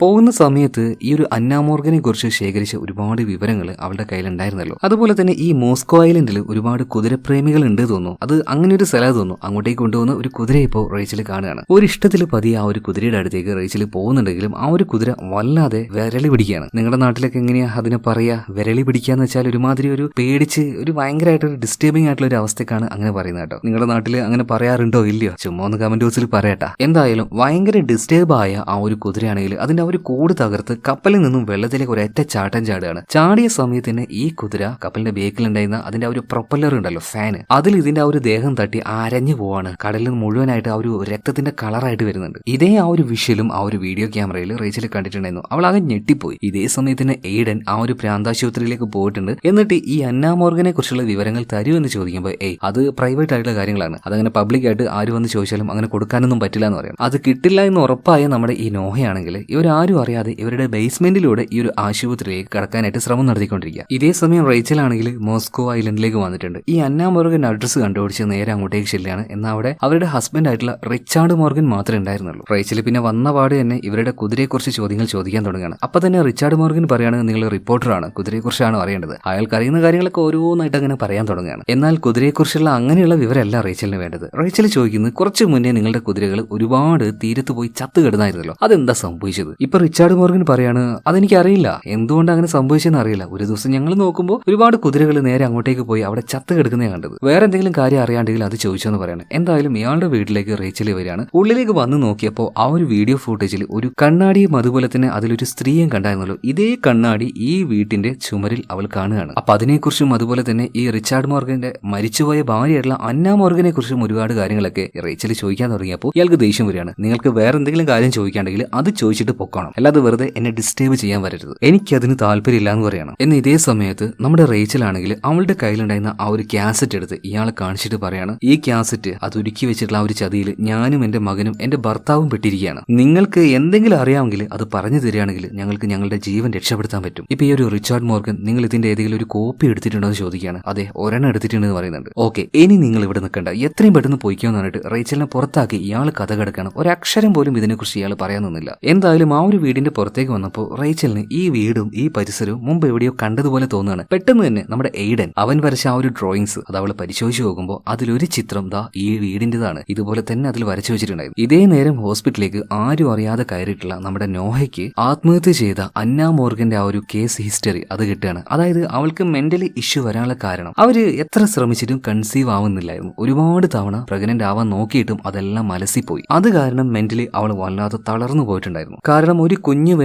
പോകുന്ന സമയത്ത് ഈ ഒരു അന്ന മോർഗനെ കുറിച്ച് ശേഖരിച്ച ഒരുപാട് വിവരങ്ങൾ അവളുടെ കയ്യിലുണ്ടായിരുന്നല്ലോ. അതുപോലെ തന്നെ ഈ മോസ്കോ ഐലൻഡിൽ ഒരുപാട് കുതിരപ്രേമികൾ ഉണ്ട് തോന്നുന്നു. അത് അങ്ങനെ ഒരു സ്ഥലം തോന്നുന്നു. അങ്ങോട്ടേക്ക് കൊണ്ടുവന്ന ഒരു കുതിര ഇപ്പോൾ റേച്ചൽ കാണുകയാണ്. ഒരു ഇഷ്ടത്തിൽ പതിയെ ആ ഒരു കുതിരയുടെ അടുത്തേക്ക് റേച്ചൽ പോകുന്നുണ്ടെങ്കിലും ആ ഒരു കുതിര വല്ലാതെ വിരളി പിടിക്കുകയാണ്. നിങ്ങളുടെ നാട്ടിലൊക്കെ എങ്ങനെയാ അതിനെ പറയാ? വിരളി പിടിക്കാന്ന് വെച്ചാൽ ഒരുമാതിരി ഒരു പേടിച്ച് ഒരു ഭയങ്കരമായിട്ട് ഒരു ഡിസ്റ്റർബിംഗ് ആയിട്ടുള്ള ഒരു അവസ്ഥക്കാണ് അങ്ങനെ പറയുന്നത് കേട്ടോ. നിങ്ങളുടെ നാട്ടിൽ അങ്ങനെ പറയാറുണ്ടോ ഇല്ലയോ? ചുമ്മാ ഒന്ന് കമന്റ് ബോക്സിൽ പറയട്ടാ. എന്തായാലും ഭയങ്കര ഡിസ്റ്റർബ് ആയ ആ ഒരു കുതിരയാണെങ്കിൽ അതിന്റെ ആ ഒരു കൂട് തകർത്ത് കപ്പലിൽ നിന്നും വെള്ളത്തിലേക്ക് ഒരൊറ്റ ചാട്ടം ചാടുകയാണ്. ചാടിയ സമയത്ത് തന്നെ ഈ കുതിര കപ്പലിന്റെ ബേക്കിലുണ്ടായിരുന്ന അതിന്റെ ആ ഒരു പ്രൊപ്പല്ലർ ഉണ്ടല്ലോ, ഫാന്, അതിൽ ഇതിന്റെ ആ ഒരു ദേഹം തട്ടി അരഞ്ഞു പോവാണ്. കടലിൽ മുഴുവനായിട്ട് ആ ഒരു രക്തത്തിന്റെ കളറായിട്ട് വരുന്നുണ്ട്. ഇതേ ആ ഒരു വിഷ്വലും ആ ഒരു വീഡിയോ ക്യാമറയിൽ റേച്ചൽ കണ്ടിട്ടുണ്ടായിരുന്നു. അവൾ ആകെ ഞെട്ടിപ്പോയി. ഇതേ സമയത്ത് തന്നെ എയ്ഡൻ ആ ഒരു പ്രാന്താശുപത്രിയിലേക്ക് പോയിട്ടുണ്ട്. എന്നിട്ട് ഈ അന്ന മോർഗനെ കുറിച്ചുള്ള വിവരങ്ങൾ തരൂ എന്ന് ചോദിക്കുമ്പോൾ അത് പ്രൈവറ്റ് ആയിട്ടുള്ള കാര്യങ്ങളാണ്, അതങ്ങനെ പബ്ലിക് ആയിട്ട് ആര് വന്ന് ചോദിച്ചാലും അങ്ങനെ കൊടുക്കാനൊന്നും പറ്റില്ല എന്ന് പറയാം. അത് കിട്ടില്ല എന്ന് ഉറപ്പായ നമ്മുടെ ഈ നോഹയാണെങ്കിൽ ഇവരാരും അറിയാതെ ഇവരുടെ ബേസ്മെന്റിലൂടെ ഈ ഒരു ആശുപത്രിയിലേക്ക് കടക്കാനായിട്ട് ശ്രമം നടത്തിക്കൊണ്ടിരിക്കുക. ഇതേ സമയം റേച്ചൽ ആണെങ്കിൽ മോസ്കോ ഐലൻഡിലേക്ക് വന്നിട്ടുണ്ട്. ഈ അന്ന മോർഗൻ അഡ്രസ് കണ്ടുപിടിച്ച് നേരെ അങ്ങോട്ടേക്ക് ചെല്ലുകയാണ്. എന്നാൽ അവിടെ അവരുടെ ഹസ്ബൻഡ് ആയിട്ടുള്ള റിച്ചാർഡ് മോർഗൻ മാത്രമേ ഉണ്ടായിരുന്നുള്ളൂ. റേച്ചൽ പിന്നെ വന്ന പാട് തന്നെ ഇവരുടെ കുതിരയെക്കുറിച്ച് ചോദ്യങ്ങൾ ചോദിക്കാൻ തുടങ്ങുകയാണ്. അപ്പൊ തന്നെ റിച്ചാർഡ് മോർഗൻ പറയാണ്, നിങ്ങൾ റിപ്പോർട്ടറാണ്, കുതിരയെക്കുറിച്ചാണ് അറിയേണ്ടത്. അയാൾക്ക് അറിയുന്ന കാര്യങ്ങളൊക്കെ ഓരോന്നായിട്ട് അങ്ങനെ പറയാൻ തുടങ്ങുകയാണ്. എന്നാൽ കുതിരയെക്കുറിച്ചുള്ള അങ്ങനെയുള്ള വിവരമല്ല റേച്ചലിന് വേണ്ടത്. റേച്ചൽ ചോദിക്കുന്നത്, കുറച്ച് മുന്നേ നിങ്ങളുടെ കുതിരകൾ ഒരുപാട് തീരത്ത് പോയി ചത്ത് കിടന്നായിരുന്നല്ലോ, അതെന്താ സംഭവിച്ചത്? ഇപ്പൊ റിച്ചാർഡ് മോർഗൻ പറയാണ്, അതെനിക്ക് അറിയില്ല, എന്തുകൊണ്ട് അങ്ങനെ സംഭവിച്ചെന്ന് അറിയില്ല. ഒരു ദിവസം ഞങ്ങൾ നോക്കുമ്പോൾ ഒരുപാട് കുതിരകൾ നേരെ അങ്ങോട്ടേക്ക് പോയി അവിടെ ചത്ത് കിടക്കുന്നേ കണ്ടത്. വേറെ എന്തെങ്കിലും കാര്യം അറിയാണ്ടെങ്കിൽ അത് ചോദിച്ചെന്ന് പറയാണ്. എന്തായാലും ഇയാളുടെ വീട്ടിലേക്ക് റേച്ചൽ വരികയാണ്. ഉള്ളിലേക്ക് വന്ന് നോക്കിയപ്പോൾ ആ ഒരു വീഡിയോ ഫുട്ടേജിൽ ഒരു കണ്ണാടിയും അതുപോലെ തന്നെ അതിലൊരു സ്ത്രീയും കണ്ടായിരുന്നല്ലോ. ഇതേ കണ്ണാടി ഈ വീട്ടിന്റെ ചുമരിൽ അവൾ കാണുകയാണ്. അപ്പൊ അതിനെക്കുറിച്ചും അതുപോലെ തന്നെ ഈ റിച്ചാർഡ് മോർഗന്റെ മരിച്ചുപോയ ഭാര്യയായിട്ടുള്ള അന്ന മോർഗനെ കുറിച്ചും ഒരുപാട് കാര്യങ്ങളൊക്കെ റേച്ചൽ ചോദിക്കാൻ തുടങ്ങിയപ്പോൾ ഇയാൾക്ക് ദേഷ്യം വരികയാണ്. നിങ്ങൾക്ക് വേറെ എന്തെങ്കിലും കാര്യം ചോദിക്കാണ്ടെങ്കിൽ അത് ചോദിച്ചിട്ട് പൊക്കണം, അല്ലാതെ വെറുതെ എന്നെ ഡിസ്റ്റർബ് ചെയ്യാൻ വരരുത്, എനിക്കതിന് താല്പര്യമില്ല എന്ന് പറയണം. എന്ന് ഇതേ സമയത്ത് നമ്മുടെ റേച്ചൽ ആണെങ്കിൽ അവളുടെ കയ്യിലുണ്ടായിരുന്ന ആ ഒരു കാസറ്റ് എടുത്ത് ഇയാളെ കാണിച്ചിട്ട് പറയാണ്, ഈ കാസറ്റ് അത് ഒരുക്കി വെച്ചിട്ടുള്ള ആ ഒരു ചതിയിൽ ഞാനും എന്റെ മകനും എന്റെ ഭർത്താവും പെട്ടിരിക്കുകയാണ്. നിങ്ങൾക്ക് എന്തെങ്കിലും അറിയാമെങ്കിൽ അത് പറഞ്ഞു തരികയാണെങ്കിൽ ഞങ്ങൾക്ക് ഞങ്ങളുടെ ജീവൻ രക്ഷപ്പെടുത്താൻ പറ്റും. ഇപ്പൊ ഈ ഒരു റിച്ചാർഡ് മോർഗൻ, നിങ്ങൾ ഇതിന്റെ ഏതെങ്കിലും ഒരു കോപ്പി എടുത്തിട്ടുണ്ടോ എന്ന് ചോദിക്കുകയാണ്. അതെ, ഒരെണ്ണം എടുത്തിട്ടുണ്ടെന്ന് പറയുന്നുണ്ട്. ഓക്കെ, ഇനി നിങ്ങൾ ഇവിടെ നിൽക്കണ്ട, എത്രയും പെട്ടെന്ന് പോയിക്കോന്ന് പറഞ്ഞിട്ട് റേച്ചലിനെ പുറത്താക്കി ഇയാൾ കഥ കിടക്കണം. ഒരക്ഷരം പോലും ഇതിനെക്കുറിച്ച് ഇയാൾ പറയാൻ നിന്നില്ല. എന്തായാലും ആ ഒരു വീടിന്റെ പുറത്തേക്ക് വന്നപ്പോൾ റേച്ചലിന് ഈ വീടും ഈ പരിസരവും മുമ്പ് എവിടെയോ കണ്ടതുപോലെ തോന്നുകയാണ്. പെട്ടെന്ന് തന്നെ നമ്മുടെ എയ്ഡൻ അവൻ വരച്ച ആ ഒരു ഡ്രോയിങ്സ് അത് അവൾ പരിശോധിച്ച് നോക്കുമ്പോൾ അതിലൊരു ചിത്രം ദാ ഈ വീടിന്റേതാണ്, ഇതുപോലെ തന്നെ അതിൽ വരച്ചു വെച്ചിട്ടുണ്ടായിരുന്നു. ഇതേ നേരം ഹോസ്പിറ്റലിലേക്ക് ആരും അറിയാതെ കയറിയിട്ടുള്ള നമ്മുടെ നോഹയ്ക്ക് ആത്മഹത്യ ചെയ്ത അന്ന മോർഗന്റെ ആ ഒരു കേസ് ഹിസ്റ്ററി അത് കിട്ടുകയാണ്. അതായത് അവൾക്ക് മെന്റലി ഇഷ്യൂ വരാനുള്ള കാരണം അവര് എത്ര ശ്രമിച്ചിട്ടും കൺസീവ് ആവുന്നില്ലായിരുന്നു. ഒരുപാട് തവണ പ്രഗ്നന്റ് ആവാൻ നോക്കിയിട്ടും അതെല്ലാം മനസ്സിപ്പോയി. അത് കാരണം മെന്റലി അവൾ വല്ലാതെ തളർന്നു പോയിട്ടുണ്ടായിരുന്നു. കാരണം ഒരു കുഞ്ഞ്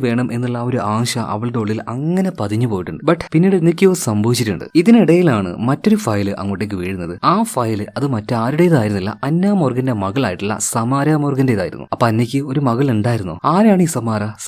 വേണം എന്നുള്ള ആ ഒരു ആശ അവളുടെ ഉള്ളിൽ അങ്ങനെ പതിഞ്ഞു പോയിട്ടുണ്ട്. ബട്ട് പിന്നീട് എന്തൊക്കെയോ സംഭവിച്ചിട്ടുണ്ട്. ഇതിനിടയിലാണ് മറ്റൊരു ഫയൽ അങ്ങോട്ടേക്ക് വീഴുന്നത്. ആ ഫയൽ അത് മറ്റാരുടേതായിരുന്നില്ല, അന്ന മോർഗന്റെ മകളായിട്ടുള്ള സമാര മോർഗന്റേതായിരുന്നു. അപ്പൊ അന്നയ്ക്ക് ഒരു മകൾ ഉണ്ടായിരുന്നു. ആരാണ് ഈ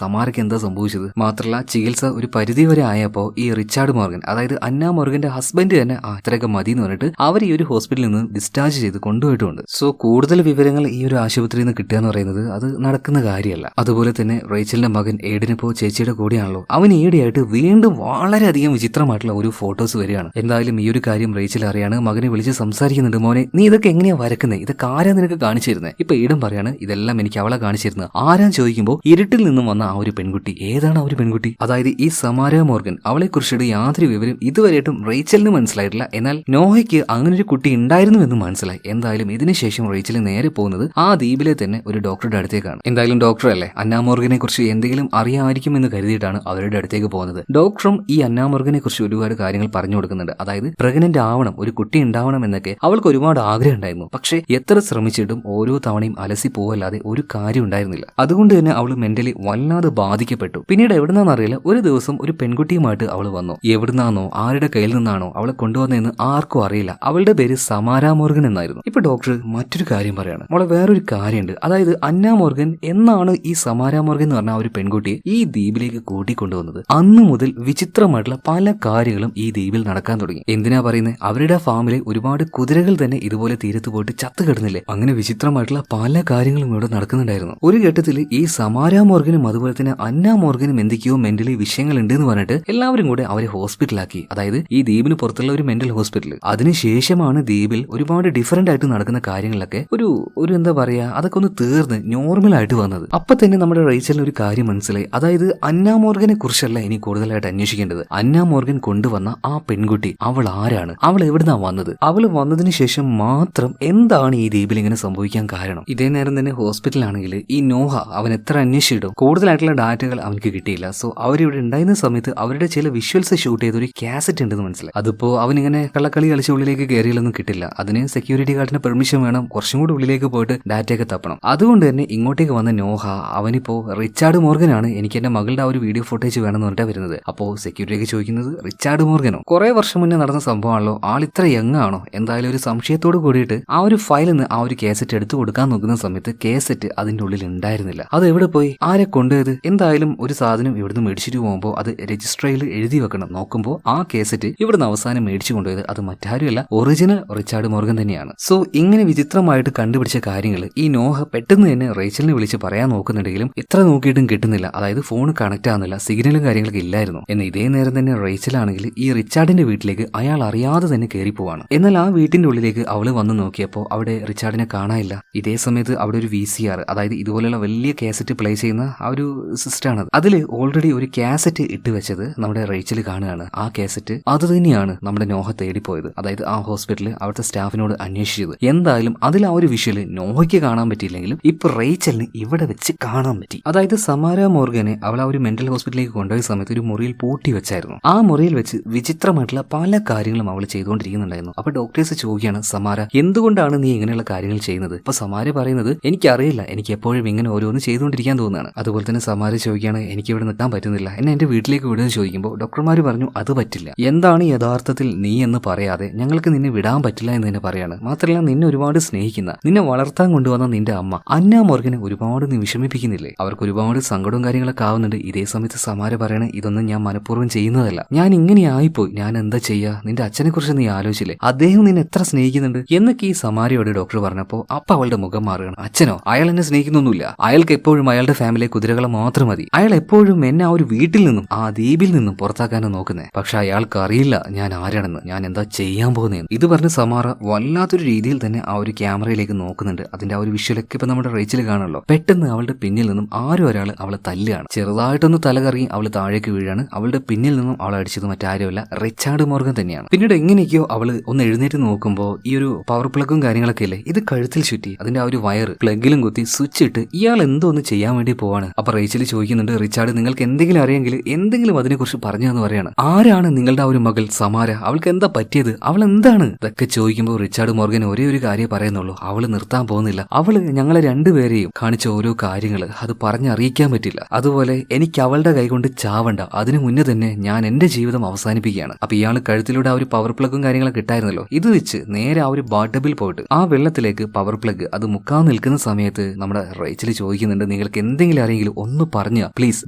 സമാരയ്ക്ക് എന്താ സംഭവിച്ചത്? മാത്രമല്ല ചികിത്സ ഒരു പരിധി വരെ ആയപ്പോൾ ഈ റിച്ചാർഡ് മോർഗൻ, അതായത് അന്ന മോർഗന്റെ ഹസ്ബൻഡ് തന്നെ അത്രയൊക്കെ മതി എന്ന് പറഞ്ഞിട്ട് അവർ ഈ ഒരു ഹോസ്പിറ്റലിൽ നിന്ന് ഡിസ്ചാർജ് ചെയ്ത് കൊണ്ടുപോയിട്ടുണ്ട്. സോ കൂടുതൽ വിവരങ്ങൾ ഈ ഒരു ആശുപത്രിയിൽ നിന്ന് കിട്ടുക എന്ന് പറയുന്നത് അത് നടക്കുന്ന കാര്യമല്ല. അതുപോലെ തന്നെ റേച്ചലിന്റെ മകൻ ഏഡിനിപ്പോ ചേച്ചിയുടെ കൂടെയാണല്ലോ, അവൻ ഈടെയായിട്ട് വീണ്ടും വളരെയധികം വിചിത്രമായിട്ടുള്ള ഒരു ഫോട്ടോസ് വരികയാണ്. എന്തായാലും ഈ ഒരു കാര്യം റേച്ചൽ അറിയാണ്. മകനെ വിളിച്ച് സംസാരിക്കുന്നുണ്ട്, മോനെ നീ ഇതൊക്കെ എങ്ങനെയാ വരക്കുന്നത്, ഇതൊക്കെ ആരാ നിനക്ക് കാണിച്ചിരുന്നത്? ഇപ്പൊ ഈടൻ പറയാണ്, ഇതെല്ലാം എനിക്ക് അവളെ കാണിച്ചിരുന്നത്. ആരാൻ ചോദിക്കുമ്പോൾ ഇരുട്ടിൽ നിന്നും വന്ന ആ ഒരു പെൺകുട്ടി. ഏതാണ് ആ ഒരു പെൺകുട്ടി? അതായത് ഈ സമാര മോർഗൻ, അവളെ കുറിച്ചിട്ട് യാതൊരു വിവരം ഇതുവരെയായിട്ടും റേച്ചലിന് മനസ്സിലായിട്ടില്ല. എന്നാൽ നോഹയ്ക്ക് അങ്ങനെ ഒരു കുട്ടി ഉണ്ടായിരുന്നു എന്ന് മനസ്സിലായി. എന്തായാലും ഇതിനുശേഷം റേച്ചൽ നേരെ പോകുന്നത് ആ ദ്വീപിലെ തന്നെ ഒരു ഡോക്ടറുടെ അടുത്തേക്കാണ്. എന്തായാലും ഡോക്ടർ അല്ലേ, അന്ന മോർഗനെ കുറിച്ച് എന്തെങ്കിലും അറിയാമായിരിക്കും എന്ന് കരുതിയിട്ടാണ് അവരുടെ അടുത്തേക്ക് പോകുന്നത്. ഡോക്ടറും ഈ അന്ന മോർഗനെ കുറിച്ച് ഒരുപാട് കാര്യങ്ങൾ പറഞ്ഞു കൊടുക്കുന്നുണ്ട്. അതായത് പ്രഗ്നന്റ് ആവണം, ഒരു കുട്ടി ഉണ്ടാവണം എന്നൊക്കെ അവൾക്ക് ഒരുപാട് ആഗ്രഹം ഉണ്ടായിരുന്നു. പക്ഷേ എത്ര ശ്രമിച്ചിട്ടും ഓരോ തവണയും അലസി പോവല്ലാതെ ഒരു കാര്യം ഉണ്ടായിരുന്നില്ല. അതുകൊണ്ട് തന്നെ അവൾ മെന്റലി വല്ലാതെ ബാധിക്കപ്പെട്ടു. പിന്നീട് എവിടുന്നാന്നറിയില്ല, ഒരു ദിവസം ഒരു പെൺകുട്ടിയുമായിട്ട് അവൾ വന്നു. എവിടുന്നാണോ ആരുടെ കയ്യിൽ നിന്നാണോ അവളെ കൊണ്ടുവന്നതെന്ന് ആർക്കും അറിയില്ല. അവളുടെ പേര് സമാര മോർഗൻ എന്നായിരുന്നു. ഇപ്പൊ ഡോക്ടർ മറ്റൊരു കാര്യം പറയാണ്, മോളെ വേറൊരു കാര്യമുണ്ട്. അതായത് അന്ന മോർഗൻ എന്നാണ് ഈ സമാര മോർഗൻ എന്ന് പറഞ്ഞ ഒരു പെൺകുട്ടിയെ ഈ ദ്വീപിലേക്ക് കൂട്ടിക്കൊണ്ടുവന്നത്. അന്ന് മുതൽ വിചിത്രമായിട്ടുള്ള പല കാര്യങ്ങളും ഈ ദ്വീപിൽ നടക്കാൻ തുടങ്ങി. എന്തിനാ പറയുന്നത്, അവരുടെ ഫാമിലെ ഒരുപാട് കുതിരകൾ തന്നെ ഇതുപോലെ തീരത്ത് പോയിട്ട് ചത്തു കിടന്നില്ലേ. അങ്ങനെ വിചിത്രമായിട്ടുള്ള പല കാര്യങ്ങളും ഇവിടെ നടക്കുന്നുണ്ടായിരുന്നു. ഒരു ഘട്ടത്തിൽ ഈ സമാര മോർഗനും അതുപോലെ അതുപോലെ തന്നെ അന്ന മോർഗനും എന്തൊക്കെയോ മെന്റലി വിഷയങ്ങളുണ്ട് എന്ന് പറഞ്ഞിട്ട് എല്ലാവരും കൂടെ അവരെ ഹോസ്പിറ്റലാക്കി. അതായത് ഈ ദ്വീപിന് പുറത്തുള്ള ഒരു മെന്റൽ ഹോസ്പിറ്റൽ. അതിനുശേഷമാണ് ദ്വീപിൽ ഒരുപാട് ഡിഫറന്റ് ആയിട്ട് നടക്കുന്ന കാര്യങ്ങളൊക്കെ ഒരു എന്താ പറയാ അതൊക്കെ ഒന്ന് തീർന്ന് നോർമൽ ആയിട്ട് വന്നത്. അപ്പൊ തന്നെ നമ്മുടെ റേച്ചലിന് ഒരു കാര്യം മനസ്സിലായി. അതായത് അന്ന മോർഗനെ കുറിച്ചല്ല ഇനി കൂടുതലായിട്ട് അന്വേഷിക്കേണ്ടത്. അന്ന മോർഗൻ കൊണ്ടുവന്ന ആ പെൺകുട്ടി അവൾ ആരാണ്, അവൾ എവിടുന്നാ വന്നത്, അവൾ വന്നതിന് ശേഷം മാത്രം എന്താണ് ഈ ദ്വീപിൽ ഇങ്ങനെ സംഭവിക്കാൻ കാരണം. ഇതേ നേരം തന്നെ ഹോസ്പിറ്റലാണെങ്കിൽ ഈ നോഹ അവൻ എത്ര അന്വേഷിച്ചിടും കൂടുതലായിട്ടുള്ള ഡാറ്റകൾ അവനക്ക് കിട്ടിയില്ല. സോ അവരിവിടെ ഉണ്ടായിരുന്ന സമയത്ത് അവരുടെ ചില വിഷ്വൽസ് ഷൂട്ട് ചെയ്ത ഒരു കാസറ്റ് ഉണ്ടെന്ന് മനസ്സിലായി. അതിപ്പോ അവനിങ്ങനെ കള്ളക്കളി കളിച്ച ഉള്ളിലേക്ക് കയറിയാലൊന്നും കിട്ടില്ല. അതിന് സെക്യൂരിറ്റി ഗാർഡിന്റെ പെർമിഷൻ വേണം, കുറച്ചും കൂടി ഉള്ളിലേക്ക് പോയിട്ട് ഡാറ്റയൊക്കെ തപ്പണം. അതുകൊണ്ട് തന്നെ ഇങ്ങോട്ടേക്ക് വന്ന നോഹ അവനിപ്പോ റിച്ചാർഡ് മോർഗനാണ്, എനിക്ക് എന്റെ മകളുടെ ആ ഒരു വീഡിയോ ഫുട്ടേജ് വേണമെന്ന് പറഞ്ഞിട്ടാണ് വരുന്നത്. അപ്പോ സെക്യൂരിറ്റിക്ക് ചോദിക്കുന്നത് റിച്ചാർഡ് മോർഗനോ? കുറെ വർഷം മുന്നേ നടന്ന സംഭവമാണല്ലോ, ആൾ ഇത്ര യങ് ആണോ? എന്തായാലും ഒരു സംശയത്തോട് കൂടിയിട്ട് ആ ഒരു ഫയലിൽ നിന്ന് ആ ഒരു കേസറ്റ് എടുത്തു കൊടുക്കാൻ നോക്കുന്ന സമയത്ത് കേസറ്റ് അതിന്റെ ഉള്ളിൽ ഉണ്ടായിരുന്നില്ല. അത് എവിടെ പോയി, ആരെ കൊണ്ടുപോയത്? എന്തായാലും ഒരു സാധനം ഇവിടുന്ന് മേടിച്ചിട്ട് പോകുമ്പോൾ അത് രജിസ്ട്രിയിൽ എഴുതി വെക്കണം. നോക്കുമ്പോൾ ആ കേസറ്റ് ഇവിടുന്ന് അവസാനം മേടിച്ചു കൊണ്ടുപോയത് അത് മറ്റാരുമല്ല, ഒറിജിനൽ റിച്ചാർഡ് മോർഗൻ തന്നെയാണ്. സോ ഇങ്ങനെ വിചിത്രമായിട്ട് കണ്ടുപിടിച്ച കാര്യങ്ങൾ ഈ നോഹ പെട്ടെന്ന് തന്നെ റേച്ചലിനെ വിളിച്ച് പറയാൻ നോക്കുന്നുണ്ടെങ്കിലും എത്ര നോക്കിയിട്ടും കിട്ടുന്നില്ല. അതായത് ഫോൺ കണക്ട് ആവുന്നില്ല, സിഗ്നലും കാര്യങ്ങളൊക്കെ ഇല്ലായിരുന്നു. എന്നാൽ ഇതേ നേരം തന്നെ റേച്ചലാണെങ്കിൽ ഈ റിച്ചാർഡിന്റെ വീട്ടിലേക്ക് അയാൾ അറിയാതെ തന്നെ കയറി പോവാണ്. എന്നാൽ ആ വീട്ടിന്റെ ഉള്ളിലേക്ക് അവള് വന്ന് നോക്കിയപ്പോൾ അവിടെ റിച്ചാർഡിനെ കാണാനില്ല. ഇതേ സമയത്ത് അവിടെ ഒരു VCR, അതായത് ഇതുപോലെയുള്ള വലിയ കാസറ്റ് പ്ലേ ചെയ്യുന്ന ആ ഒരു സിസ്റ്റമാണ്. അതിൽ ഓൾറെഡി ഒരു കാസറ്റ് ഇട്ട് വെച്ചത് നമ്മുടെ റേച്ചൽ കാണുകയാണ്. ആ കാസറ്റ് അത് തന്നെയാണ് നമ്മുടെ നോഹ തേടിപ്പോയത്. അതായത് ആ ഹോസ്പിറ്റലിൽ അവിടുത്തെ സ്റ്റാഫിനോട് അന്വേഷിച്ചത്. എന്തായാലും അതിൽ ആ ഒരു വിഷ്വല് നോഹയ്ക്ക് കാണാൻ പറ്റിയില്ലെങ്കിലും ഇപ്പൊ റേച്ചലിന് ഇവിടെ വെച്ച് കാണാൻ പറ്റി. അതായത് സമാര മോർഗനെ അവൾ ആ ഒരു മെന്റൽ ഹോസ്പിറ്റലിലേക്ക് കൊണ്ടുപോയ സമയത്ത് ഒരു മുറിയിൽ പൂട്ടി വെച്ചായിരുന്നു. ആ മുറിയിൽ വെച്ച് വിചിത്രമായിട്ടുള്ള പല കാര്യങ്ങളും അവൾ ചെയ്തുകൊണ്ടിരിക്കുന്നുണ്ടായിരുന്നു. അപ്പൊ ഡോക്ടേഴ്സ് ചോദിക്കുകയാണ്, സമാര എന്തുകൊണ്ടാണ് നീ ഇങ്ങനെയുള്ള കാര്യങ്ങൾ ചെയ്യുന്നത്? അപ്പൊ സമാര പറയുന്നത്, എനിക്കറിയില്ല, എനിക്ക് എപ്പോഴും ഇങ്ങനെ ഓരോന്ന് ചെയ്തുകൊണ്ടിരിക്കാൻ തോന്നുകയാണ്. അതുപോലെ തന്നെ സമാര ചോദിക്കുകയാണ്, എനിക്ക് ഇവിടെ നിൽക്കാൻ പറ്റുന്നില്ല, എന്നെ എന്റെ വീട്ടിലേക്ക് വിടുമെന്ന് ചോദിക്കുമ്പോൾ ഡോക്ടർമാർ പറഞ്ഞു അത് പറ്റില്ല. എന്താണ് യഥാർത്ഥത്തിൽ നീ എന്ന് പറയാതെ ഞങ്ങൾക്ക് നിന്നെ വിടാൻ പറ്റില്ല എന്ന് തന്നെ പറയാണ്. മാത്രമല്ല നിന്നെ ഒരുപാട് സ്നേഹിക്കുന്ന, നിന്നെ വളർത്താൻ കൊണ്ടുവന്ന നിന്റെ അമ്മ അന്ന മോർഗനെ ഒരുപാട് നീ വിഷമിപ്പിക്കുന്നില്ലേ? അവർക്ക് ഒരുപാട് സങ്കടവും കാര്യങ്ങളൊക്കെ ആവുന്നുണ്ട്. ഇതേ സമയത്ത് സമാര പറയണ, ഇതൊന്നും ഞാൻ മനഃപൂർവ്വം ചെയ്യുന്നതല്ല, ഞാൻ ഇങ്ങനെ ആയിപ്പോയി, ഞാൻ എന്താ ചെയ്യാ? നിന്റെ അച്ഛനെ കുറിച്ച് നീ ആലോചിച്ചില്ലേ? അദ്ദേഹം നിന്നെ എത്ര സ്നേഹിക്കുന്നുണ്ട് എന്നൊക്കെ ഈ സമാരയോട് ഡോക്ടർ പറഞ്ഞപ്പോ അപ്പൊ അവളുടെ മുഖം മാറുകയാണ്. അച്ഛനോ? അയാൾ എന്നെ സ്നേഹിക്കുന്നൊന്നുമില്ല, അയാൾക്ക് എപ്പോഴും അയാളുടെ ഫാമിലിയെ കുതിരകളെ മാത്രം മതി. അയാൾ എപ്പോഴും എന്നെ ആ ഒരു വീട്ടിൽ നിന്നും ആ ദ്വീപിൽ നിന്നും പുറത്താക്കാനാണ് നോക്കുന്നത്. പക്ഷെ അയാൾക്ക് അറിയില്ല ഞാൻ ആരാണെന്ന്, ഞാൻ എന്താ ചെയ്യാൻ പോകുന്നതെന്ന്. ഇത് പറഞ്ഞ് സമാറ വല്ലാത്തൊരു രീതിയിൽ തന്നെ ആ ഒരു ക്യാമറയിലേക്ക് നോക്കുന്നുണ്ട്. അതിന്റെ ആ ഒരു വിഷ്വലൊക്കെ ഇപ്പൊ നമ്മുടെ റേച്ചിൽ കാണുമല്ലോ. പെട്ടെന്ന് അവളുടെ പിന്നിൽ നിന്നും ആരും ഒരാൾ അവളെ തല്ലുകയാണ്. ചെറുതായിട്ടൊന്ന് തലകറങ്ങി അവൾ താഴേക്ക് വീഴാണ്. അവളുടെ പിന്നിൽ നിന്നും അവളെ അടിച്ചത് മറ്റാരുമല്ല, റിച്ചാർഡ് മോർഗൻ തന്നെയാണ്. പിന്നീട് എങ്ങനെയൊക്കെയോ അവള് ഒന്ന് എഴുന്നേറ്റ് നോക്കുമ്പോൾ ഈ ഒരു പവർ പ്ലഗും കാര്യങ്ങളൊക്കെ ഇല്ലേ, ഇത് കഴുത്തിൽ ചുറ്റി അതിന്റെ ആ ഒരു വയർ പ്ലഗിലും കുത്തി സ്വിച്ച് ഇട്ട് ഇയാൾ എന്തോ ഒന്ന് ചെയ്യാൻ വേണ്ടി പോവാണ്. അപ്പൊ റേച്ചൽ ചോദിക്കുന്നുണ്ട്, റിച്ചാർഡ് നിങ്ങൾക്ക് എന്തെങ്കിലും അറിയെങ്കിൽ എന്തെങ്കിലും അതിനെക്കുറിച്ച് പറഞ്ഞു എന്ന് പറയാണ്. ആരാണ് നിങ്ങളുടെ ആ ഒരു മകൾ സമാര? അവൾക്ക് എന്താ പറ്റിയത്? അവൾ എന്താണ്? ഇതൊക്കെ ചോദിക്കുമ്പോൾ റിച്ചാർഡ് മോർഗൻ ഒരേ ഒരു കാര്യം പറയുന്നുള്ളൂ, അവള് നിർത്താൻ പോകുന്നില്ല. അവള് ഞങ്ങളെ രണ്ടുപേരെയും കാണിച്ച ഓരോ കാര്യങ്ങൾ അത് പറഞ്ഞറിയിക്കാൻ പറ്റില്ല. അതുപോലെ എനിക്ക് അവളുടെ കൈകൊണ്ട് ചാവണ്ട, അതിനു മുന്നേ തന്നെ ഞാൻ എന്റെ ജീവിതം അവസാനിപ്പിക്കുകയാണ്. അപ്പൊ ഇയാൾ കഴുത്തിലൂടെ ആ ഒരു പവർ പ്ലഗും കാര്യങ്ങളൊക്കെ ഇട്ടായിരുന്നല്ലോ, ഇത് വെച്ച് നേരെ ആ ഒരു ബാട്ടബിൽ പോയിട്ട് ആ വെള്ളത്തിലേക്ക് പവർ പ്ലഗ് അത് മുക്കാൻ നിൽക്കുന്ന സമയത്ത് നമ്മുടെ റേച്ചൽ ചോദിക്കുന്നുണ്ട്, നിങ്ങൾക്ക് എന്തെങ്കിലും അറിയെങ്കിലും ഒന്ന് പറഞ്ഞ പ്ലീസ്,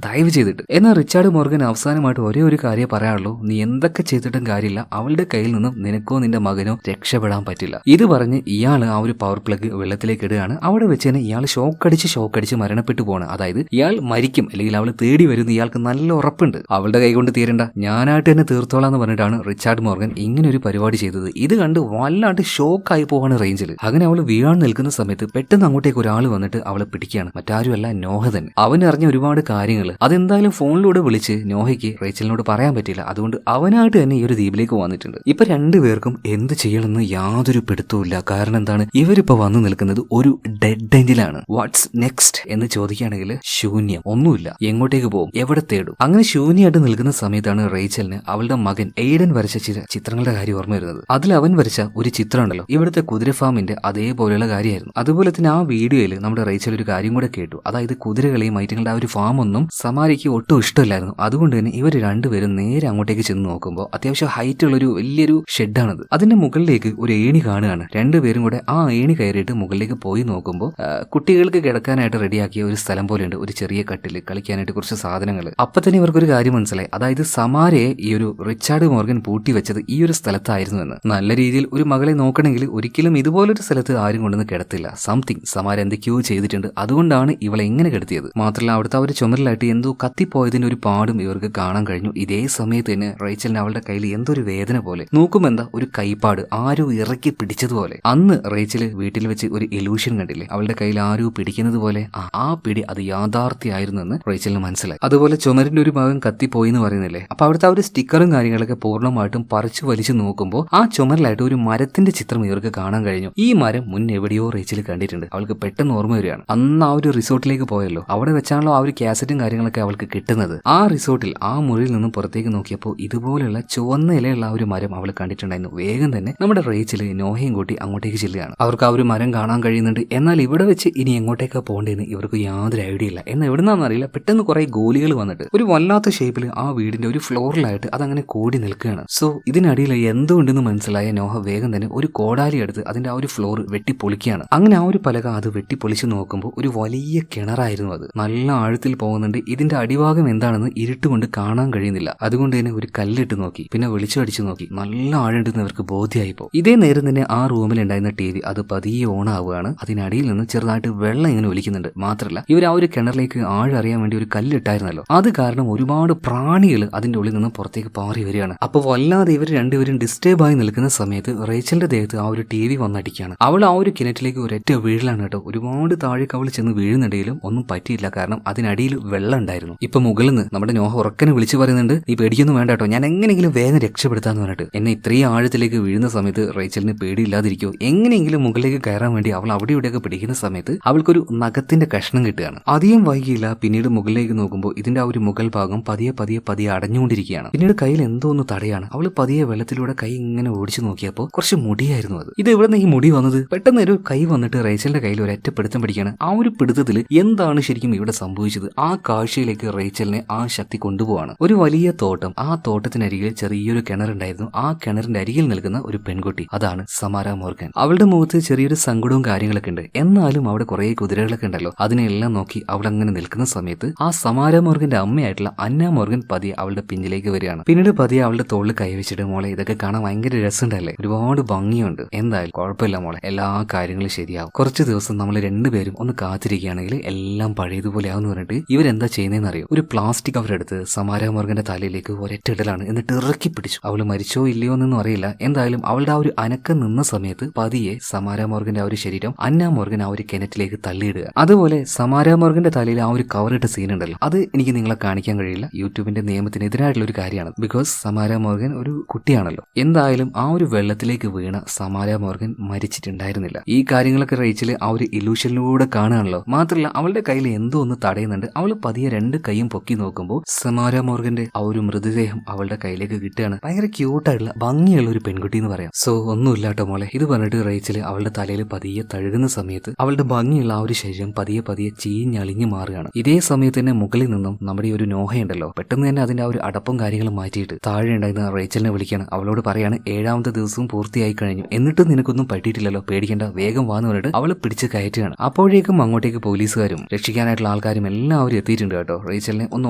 ദയവ് ചെയ്തിട്ട്. എന്നാൽ റിച്ചാർഡ് മോർഗൻ അവസാനമായിട്ട് ഒരേ ഒരു കാര്യം പറയാനുള്ളൂ, നീ എന്തൊക്കെ ചെയ്തിട്ടും കാര്യമില്ല, അവളുടെ കയ്യിൽ നിന്നും നിനക്കോ നിന്റെ മകനോ രക്ഷപ്പെടാൻ പറ്റില്ല. ഇത് പറഞ്ഞ് ഇയാൾ ആ ഒരു പവർ പ്ലഗ് വെള്ളത്തിലേക്ക് ഇടുകയാണ്. അവിടെ വെച്ച് തന്നെ ഇയാൾ ഷോക്കടിച്ച് മരണപ്പെട്ടു പോകണം. അതായത് ഇയാൾ മരിക്കും അല്ലെങ്കിൽ അവൾ തേടി വരുന്ന ഇയാൾക്ക് നല്ല ഉറപ്പുണ്ട്. അവളുടെ കൈ കൊണ്ട് തീരണ്ട, ഞാനായിട്ട് തന്നെ തീർത്തോളാം എന്ന് പറഞ്ഞിട്ടാണ് റിച്ചാർഡ് മോർഗൻ ഇങ്ങനെ ഒരു പരിപാടി ചെയ്തത്. ഇത് കണ്ട് വല്ലാണ്ട് ഷോക്കായി പോവാണ് റേഞ്ചിൽ. അങ്ങനെ അവൾ വീഴാൻ നിൽക്കുന്ന സമയത്ത് പെട്ടെന്ന് അങ്ങോട്ടേക്ക് ഒരാൾ വന്നിട്ട് അവളെ പിടിക്കുകയാണ്. മറ്റാരുമല്ല, നോഹ തന്നെ. അവനറിഞ്ഞ ഒരുപാട് കാര്യങ്ങൾ അതെന്തായാലും ഫോണിലൂടെ വിളിച്ച് നോഹയ്ക്ക് റേച്ചലിനോട് പറയാൻ പറ്റില്ല. അതുകൊണ്ട് അവനായിട്ട് തന്നെ ഈ ഒരു ദ്വീപിലേക്ക് വന്നിട്ടുണ്ട്. ഇപ്പൊ രണ്ടുപേർക്കും എന്ത് ചെയ്യണമെന്ന് യാതൊരു പിടുത്തവുമില്ല. കാരണം എന്താണ്, ഇവരിപ്പോ വന്നു നിൽക്കുന്നത് ഒരു ഡെഡ് എൻഡിലാണ്. വാട്ട്സ് നെക്സ്റ്റ് എന്ന് ചോദിക്കുകയാണെങ്കിൽ ശൂന്യം, ഒന്നുമില്ല. എങ്ങോട്ടേക്ക് പോകും, എവിടെ തേടും? അങ്ങനെ ശൂന്യമായിട്ട് നിൽക്കുന്ന സമയത്താണ് റേച്ചലിന് അവളുടെ മകൻ എയ്ഡൻ വരച്ച ചില ചിത്രങ്ങളുടെ കാര്യം ഓർമ്മ വരുന്നത്. അതിൽ അവൻ വരച്ച ഒരു ചിത്രം ഉണ്ടല്ലോ, ഇവിടുത്തെ കുതിര ഫാമിന്റെ അതേപോലെയുള്ള കാര്യമായിരുന്നു. അതുപോലെ തന്നെ ആ വീഡിയോയിൽ നമ്മുടെ റേച്ചൽ ഒരു കാര്യം കൂടെ കേട്ടു. അതായത് കുതിരകളെയും ഐറ്റങ്ങളുടെ ആ ഒരു ഫാം ഒന്നും സമാരിക്ക് ഒട്ടും ഇഷ്ടമില്ലായിരുന്നു. അതുകൊണ്ട് തന്നെ ഇവർ രണ്ടുപേരും നേരെ അങ്ങോട്ടേക്ക് ചെന്ന് നോക്കുമ്പോൾ അത്യാവശ്യം ഹൈറ്റ് ഉള്ള ഒരു വലിയൊരു ഷെഡാണത്. അതിന്റെ മുകളിലേക്ക് ഒരു ഏണി കാണുകയാണ്. രണ്ടുപേരും കൂടെ ആ ഏണി കയറിയിട്ട് മുകളിലേക്ക് പോയി നോക്കുമ്പോൾ കുട്ടികൾക്ക് കിടക്കാനായിട്ട് റെഡിയാക്കിയ ഒരു സ്ഥലം പോലെയുണ്ട്, ഒരു ചെറിയ കട്ടില്, കളിക്കാനായിട്ട് കുറച്ച് സാധനങ്ങൾ. അപ്പൊ തന്നെ ഇവർക്കൊരു കാര്യം മനസ്സിലായി, അതായത് സമാരയെ ഈ ഒരു റിച്ചാർഡ് മോർഗൻ പൂട്ടി വെച്ചത് ഈ ഒരു സ്ഥലത്തായിരുന്നു എന്ന്. നല്ല രീതിയിൽ ഒരു മകളെ നോക്കണമെങ്കിൽ ഒരിക്കലും ഇതുപോലൊരു സ്ഥലത്ത് ആരും കൊണ്ടുവന്ന് കിടത്തില്ല. സംതിങ് സമാര എന്തൊക്കെയോ ചെയ്തിട്ടുണ്ട്, അതുകൊണ്ടാണ് ഇവളെ എങ്ങനെ കിടത്തിയത്. മാത്രമല്ല മാത്രമല്ല അവിടുത്തെ ഒരു ചുമരിലായിട്ട് എന്തോ കത്തിപ്പോയതിന്റെ ഒരു പാടും ഇവർക്ക് കാണാൻ കഴിഞ്ഞു. ഇതേ സമയത്ത് തന്നെ റേച്ചലിന് അവളുടെ കയ്യിൽ എന്തൊരു വേദന പോലെ, നോക്കുമെന്താ ഒരു കൈപ്പാട് ആരോ ഇറക്കി പിടിച്ചതുപോലെ. അന്ന് റേച്ചല് വീട്ടിൽ വെച്ച് ഒരു ഇലൂഷൻ കണ്ടില്ലേ, അവളുടെ കയ്യിൽ ആരോ പിടിക്കുന്നത് പോലെ. ആ പിടി അത് യാഥാർത്ഥ്യമായിരുന്നു എന്ന് റേച്ചലിന് മനസ്സിലായി. അതുപോലെ ചുമരിന്റെ ഒരു ഭാഗം കത്തിപ്പോയി എന്ന് പറയുന്നില്ലേ, അപ്പൊ അവിടുത്തെ ഒരു സ്റ്റിക്കറും കാര്യങ്ങളൊക്കെ പൂർണ്ണമായിട്ടും പറിച്ചു വലിച്ചു നോക്കുമ്പോൾ ആ ചുമരിലായിട്ട് ഒരു മരത്തിന്റെ ചിത്രം ഇവർക്ക് കാണാൻ കഴിഞ്ഞു. ഈ മരം മുൻ എവിടെയോ റേച്ചൽ കണ്ടിട്ടുണ്ട്. അവൾക്ക് പെട്ടെന്ന് ഓർമ്മ വരികയാണ്, അന്ന് ആ ഒരു റിസോർട്ടിലേക്ക് പോയല്ലോ, അവിടെ വെച്ചാണല്ലോ ആ ഒരു കാസറ്റും കാര്യങ്ങളൊക്കെ അവൾക്ക് കിട്ടുന്നത്. ആ റിസോർട്ടിൽ ആ മുറിയിൽ നിന്നും പുറത്തേക്ക് നോക്കിയപ്പോൾ ഇതുപോലുള്ള ചുവന്ന ഇലയുള്ള ആ ഒരു മരം അവൾ കണ്ടിട്ടുണ്ടായിരുന്നു. വേഗം തന്നെ നമ്മുടെ റേച്ചൽ നോഹയും കൂട്ടി അങ്ങോട്ടേക്ക് ചെല്ലുകയാണ്. അവർക്ക് ആ ഒരു മരം കാണാൻ കഴിയുന്നുണ്ട്. എന്നാൽ ഇവിടെ വെച്ച് ഇനി എങ്ങോട്ടേക്കാ പോകേണ്ടതെന്ന് ഇവർക്ക് യാതൊരു ഐഡിയ ഇല്ല. എന്നാൽ എവിടുന്നാന്ന് അറിയില്ല, പെട്ടെന്ന് കുറെ ഗോലികൾ വന്നിട്ട് ഒരു വല്ലാത്ത ഷേപ്പിൽ ആ വീടിന്റെ ഒരു ഫ്ലോറിലായിട്ട് അതങ്ങനെ കൂടി നിൽക്കുകയാണ്. സോ ഇതിനടിയിൽ എന്തുകൊണ്ടെന്ന് മനസ്സിലായ നോഹ വേഗം തന്നെ ഒരു കോടാലി എടുത്ത് അതിന്റെ ആ ഒരു ഫ്ലോർ വെട്ടിപ്പൊളിക്കുകയാണ്. അങ്ങനെ ആ ഒരു പലക അത് വെട്ടിപ്പൊളിച്ച് നോക്കുമ്പോൾ ഒരു വലിയ കിണറായിരുന്നു. അത് നല്ല ആഴത്തിൽ പോകുന്നുണ്ട്. ഇതിന്റെ അടിഭാഗം എന്താണെന്ന് ഇരുട്ടുകൊണ്ട് കാണാൻ കഴിയുന്നില്ല. അതുകൊണ്ട് തന്നെ ഒരു കല്ലിട്ട് നോക്കി, പിന്നെ വെളിച്ചടിച്ചു നോക്കി, നല്ല ആഴമുണ്ടെന്ന് അവർക്ക് ബോധ്യമായിപ്പോ. ഇതേ നേരം തന്നെ ആ റൂമിൽ ഉണ്ടായിരുന്ന TV അത് പതിയെ ഓൺ ആവുകയാണ്. അതിനടിയിൽ നിന്ന് ചെറുതായിട്ട് വെള്ളം ഇങ്ങനെ ഒലിക്കുന്നുണ്ട്. മാത്രമല്ല ഇവർ ആ ഒരു കിണറിലേക്ക് ആഴം അറിയാൻ വേണ്ടി ഒരു കല്ലിട്ടായിരുന്നല്ലോ, അത് കാരണം ഒരുപാട് പ്രാണികൾ അതിന്റെ ഉള്ളിൽ നിന്ന് പുറത്തേക്ക് പാറി വരികയാണ്. അപ്പൊ വല്ലാതെ ഇവർ രണ്ടുപേരും ഡിസ്റ്റർബ് ആയി നിൽക്കുന്ന സമയത്ത് റേച്ചലിന്റെ ദേഹത്ത് ആ ഒരു TV വന്നടിക്കുകയാണ്. അവൾ ആ ഒരു കിണറ്റിലേക്ക് ഒരൊറ്റ വീഴലാണ് കേട്ടോ. ഒരുപാട് താഴേക്ക് അവൾ ചെന്ന് വീഴുന്നുണ്ടെങ്കിലും ഒന്നും പറ്റിയില്ല, കാരണം അതിനടിയിൽ വെള്ളം ഉണ്ടായിരുന്നു. ഇപ്പൊ മുകളിൽ നിന്ന് നമ്മുടെ നോഹ ഉറക്കനെ വിളിച്ചു പറയുന്നുണ്ട്, നീ പേടിക്കൊന്നും വേണ്ട കേട്ടോ, ഞാൻ എങ്ങനെയെങ്കിലും വേഗം രക്ഷപ്പെടുത്താന്ന് പറഞ്ഞിട്ട്. എന്നെ ഇത്രയും ആഴത്തിലേക്ക് വീഴുന്ന സമയത്ത് റേച്ചലിന് പേടിയില്ലാതിരിക്കോ, എങ്ങനെയെങ്കിലും മുകളിലേക്ക് കയറാൻ വേണ്ടി അവൾ അവിടെ ഇവിടെയൊക്കെ പിടിക്കുന്ന സമയത്ത് അവൾക്കൊരു നഖത്തിന്റെ കഷ്ണം കിട്ടുകയാണ്. അധികം വൈകിയില്ല, പിന്നീട് മുകളിലേക്ക് നോക്കുമ്പോൾ ഇതിന്റെ ആ ഒരു മുകൾ ഭാഗം പതിയെ പതിയെ പതിയെ അടഞ്ഞുകൊണ്ടിരിക്കുകയാണ്. പിന്നീട് കയ്യിൽ എന്തോ ഒന്ന് തടയാണ്. അവൾ പതിയെ വെള്ളത്തിലൂടെ കൈ ഇങ്ങനെ ഓടിച്ചു നോക്കിയപ്പോൾ കുറച്ച് മുടിയായിരുന്നു അത്. ഇത് എവിടെ നിന്ന് ഈ മുടി വന്നത്? പെട്ടെന്ന് ഒരു കൈ വന്നിട്ട് റേച്ചലിന്റെ കയ്യിൽ ഒരൊറ്റ പിടുത്തം പിടിക്കുകയാണ്. ആ ഒരു പിടുത്തത്തിൽ എന്താണ് ശരിക്കും ഇവിടെ സംഭവിച്ചത്? ആ കാഴ്ചയിലേക്ക് റേച്ചലിനെ ആ ശക്തി കൊണ്ടുപോവാണ്. ഒരു വലിയ തോട്ടം, ആ തോട്ടത്തിനരികിൽ ചെറിയൊരു കിണറുണ്ടായിരുന്നു. ആ കിണറിന്റെ അരികിൽ നിൽക്കുന്ന ഒരു പെൺകുട്ടി, അതാണ് സമാര മോർഗൻ. അവളുടെ മുഖത്ത് ചെറിയൊരു സങ്കടവും കാര്യങ്ങളൊക്കെ ഉണ്ട്. എന്നാലും അവിടെ കുറെ കുതിരകളൊക്കെ ഉണ്ടല്ലോ, അതിനെല്ലാം നോക്കി അവൾ അങ്ങനെ നിൽക്കുന്ന സമയത്ത് ആ സമാര മോർഗന്റെ അമ്മയായിട്ടുള്ള അന്ന മോർഗൻ പതിയെ അവളുടെ പിന്നിലേക്ക് വരികയാണ്. പിന്നീട് പതിയെ അവളുടെ തോളിൽ കൈവച്ചിട്ട്, മോളെ ഇതൊക്കെ കാണാൻ ഭയങ്കര രസമുണ്ടല്ലേ, ഒരുപാട് ഭംഗിയുണ്ട്, എന്തായാലും കുഴപ്പമില്ല മോളെ, എല്ലാ കാര്യങ്ങളും ശരിയാവും. കുറച്ച് ദിവസം നമ്മൾ രണ്ടുപേരും ഒന്ന് കാത്തിരിക്കുകയാണെങ്കിൽ എല്ലാം പഴയതുപോലെ ആവുമെന്ന് പറഞ്ഞിട്ട് ഇവരെന്താ ചെയ്യുന്നതെന്ന് അറിയോ? ഒരു പ്ലാസ്റ്റിക് അവരെടുത്ത് സമാര മോർഗന്റെ തലയിലേക്ക് ഒരൊറ്റയിടലാണ്, എന്നിട്ട് ഇറക്കി പിടിച്ചു. അവള് മരിച്ചോ ഇല്ലയോ എന്നൊന്നും അറിയില്ല. എന്തായാലും അവളുടെ ആ ഒരു അനക്കം നിന്ന സമയത്ത് പതിയെ സമാര മോർഗന്റെ ആ ഒരു ശരീരം അന്ന മോർഗൻ ആ ഒരു കിണറ്റിലേക്ക് തള്ളിയിടുക. അതുപോലെ സമാര മോർഗന്റെ തലയിൽ ആ ഒരു കവറിട്ട സീൻ ഉണ്ടല്ലോ, അത് എനിക്ക് നിങ്ങളെ കാണിക്കാൻ കഴിയില്ല, യൂട്യൂബിന്റെ നിയമത്തിനെതിരായിട്ടുള്ള ഒരു കാര്യമാണ്. ബിക്കോസ് സമാര മോർഗൻ ഒരു കുട്ടിയാണല്ലോ. എന്തായാലും ആ ഒരു വെള്ളത്തിലേക്ക് വീണ സമാര മോർഗൻ മരിച്ചിട്ടുണ്ടായിരുന്നില്ല. ഈ കാര്യങ്ങളൊക്കെ റേച്ചല് ആ ഒരു ഇലൂഷനിലൂടെ കാണുകയാണല്ലോ. മാത്രമല്ല അവളുടെ കയ്യിൽ എന്തോ ഒന്ന് തടയുന്നുണ്ട്. അവൾ പതിയെ രണ്ട് കൈയും പൊക്കി നോക്കുമ്പോൾ സമാര മോർഗന്റെ ആ ഒരു മൃതദേഹം അവളുടെ കയ്യിലേക്ക് കിട്ടുകയാണ്. ഭയങ്കര ക്യൂട്ടായിട്ടുള്ള ഭംഗിയുള്ള ഒരു പെൺകുട്ടി എന്ന് പറയാം. സോ ഒന്നുമില്ലാട്ടോ മോളെ, ഇത് പറഞ്ഞിട്ട് റേച്ചല് അവളുടെ തലയിൽ പതിയെ തഴുകുന്ന സമയത്ത് അവളുടെ ഭംഗിയുള്ള ആ ഒരു ശരീരം പതിയെ പതിയെ ചീഞ്ഞളിഞ്ഞു മാറുകയാണ്. ഇതേ സമയത്ത് തന്നെ മുകളിൽ നിന്നും നമ്മുടെ ഈ ഒരു നോഹയുണ്ടല്ലോ, പെട്ടെന്ന് തന്നെ അതിന്റെ ആ ഒരു അടപ്പും കാര്യങ്ങളും മാറ്റിയിട്ട് താഴെ ഉണ്ടായിരുന്ന റേച്ചലിനെ വിളിക്കുകയാണ്. അവളോട് പറയാണ്, 7ാമത്തെ ദിവസവും പൂർത്തിയായി കഴിഞ്ഞു, എന്നിട്ടും നിനക്കൊന്നും പറ്റിയിട്ടില്ലല്ലോ, പേടിക്കേണ്ട, വേഗം വാന്ന് പറഞ്ഞിട്ട് അവള് പിടിച്ച് കയറ്റുകയാണ്. അപ്പോഴേക്കും അങ്ങോട്ടേക്ക് പോലീസുകാരും രക്ഷിക്കാനായിട്ടുള്ള ആൾക്കാരും എല്ലാവരും എത്തിയിട്ടുണ്ട് കേട്ടോ. റേച്ചലിനെ ഒന്ന്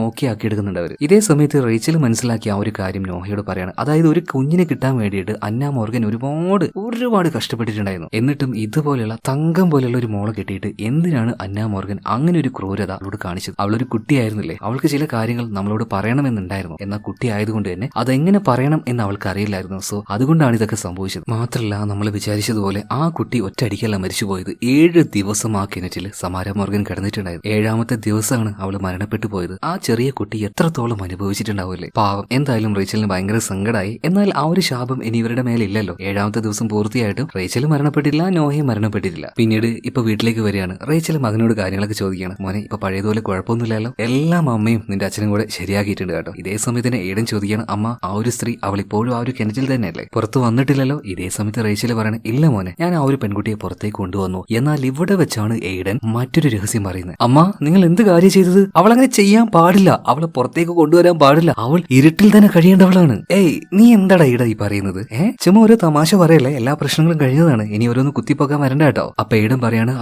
ഓക്കെ ആക്കി എടുക്കുന്നുണ്ട് അവർ. ഇതേ സമയത്ത് റേച്ചൽ മനസ്സിലാക്കിയ ആ ഒരു കാര്യം നോഹയോട് പറയാണ്. അതായത് ഒരു കുഞ്ഞിനെ കിട്ടാൻ വേണ്ടിയിട്ട് അന്ന മോർഗൻ ഒരുപാട് കഷ്ടപ്പെട്ടിട്ടുണ്ടായിരുന്നു. എന്നിട്ടും ഇതുപോലെയുള്ള തങ്കം പോലെയുള്ള ഒരു മോളെ കിട്ടിയിട്ട് എന്തിനാണ് അന്ന മോർഗൻ അങ്ങനെ ഒരു ക്രൂരത അവളോട് കാണിച്ചത്? അവളൊരു കുട്ടിയായിരുന്നില്ലേ, അവൾക്ക് ചില കാര്യങ്ങൾ നമ്മളോട് പറയണമെന്നുണ്ടായിരുന്നു. എന്നാൽ കുട്ടി ആയതുകൊണ്ട് തന്നെ അതെങ്ങനെ പറയണം എന്ന് അവൾക്ക് അറിയില്ലായിരുന്നു. സോ അതുകൊണ്ടാണ് ഇതൊക്കെ സംഭവിച്ചത്. മാത്രമല്ല നമ്മൾ വിചാരിച്ചതുപോലെ ആ കുട്ടി ഒറ്റയടിക്കല്ല മരിച്ചുപോയത്. 7 ദിവസം ആ കിണറ്റിൽ സമാര മോർഗൻ കിടന്നിട്ടുണ്ടായിരുന്നു. 7ാമത്തെ ദിവസമാണ് അവൾ മരണപ്പെട്ടു പോയത്. ആ ചെറിയ കുട്ടി എത്രത്തോളം അനുഭവിച്ചിട്ടുണ്ടാവില്ലേ, പാവം. എന്തായാലും റേച്ചലിന് ഭയങ്കര സങ്കടമായി. എന്നാൽ ആ ഒരു ശാപം ഇനി ഇവരുടെ മേലെ ഇല്ലല്ലോ. 7ാമത്തെ ദിവസം പൂർത്തിയായിട്ടും റേച്ചൽ മരണപ്പെട്ടില്ല, നോഹയും മരണപ്പെട്ടിട്ടില്ല. പിന്നീട് ഇപ്പൊ വീട്ടിലേക്ക് വരികയാണ്. റേച്ചൽ മകനോട് കാര്യങ്ങളൊക്കെ ചോദിക്കുകയാണ്. മോനെ ഇപ്പൊ പഴയതുപോലെ കുഴപ്പമൊന്നുമില്ലല്ലോ, എല്ലാം അമ്മയും നിന്റെ അച്ഛനും കൂടെ ശരിയാക്കിയിട്ടുണ്ട് കേട്ടോ. ഇതേ സമയത്ത് തന്നെ ഏടൻ ചോദിക്കുകയാണ്, അമ്മ ആ ഒരു സ്ത്രീ അവൾ ഇപ്പോഴും ആ ഒരു കിണറ്റിൽ തന്നെയല്ലേ, പുറത്ത് വന്നിട്ടില്ലല്ലോ? ഇതേ സമയത്ത് റേച്ചൽ പറയണ, ഇല്ല മോനെ, ഞാൻ ആ ഒരു പെൺകുട്ടിയെ പുറത്തേക്ക് കൊണ്ടുവന്നു. എന്നാൽ ഇവിടെ വെച്ചാണ് ഏഡൻ മറ്റൊരു രഹസ്യം പറയുന്നത്. അമ്മ നിങ്ങൾ എന്ത് കാര്യം ചെയ്തത്? അവൾ അങ്ങനെ ചെയ്യാൻ പാടില്ല, അവളെ പുറത്തേക്ക് കൊണ്ടുവരാൻ പാടില്ല, അവൾ ഇരുട്ടിൽ തന്നെ കഴിയേണ്ടവളാണ്. ഏയ് നീ എന്താടാ ഈട ഈ പറയുന്നത്? ചുമ്മാ ഒരു തമാശ പറയല്ലേ, എല്ലാ പ്രശ്നങ്ങളും കഴിഞ്ഞതാണ്, ഇനി ഓരോന്ന് കുത്തിപ്പോക്കാൻ വരണ്ട കേട്ടോ. അപ്പൊ ഏടൻ പറയാണ്,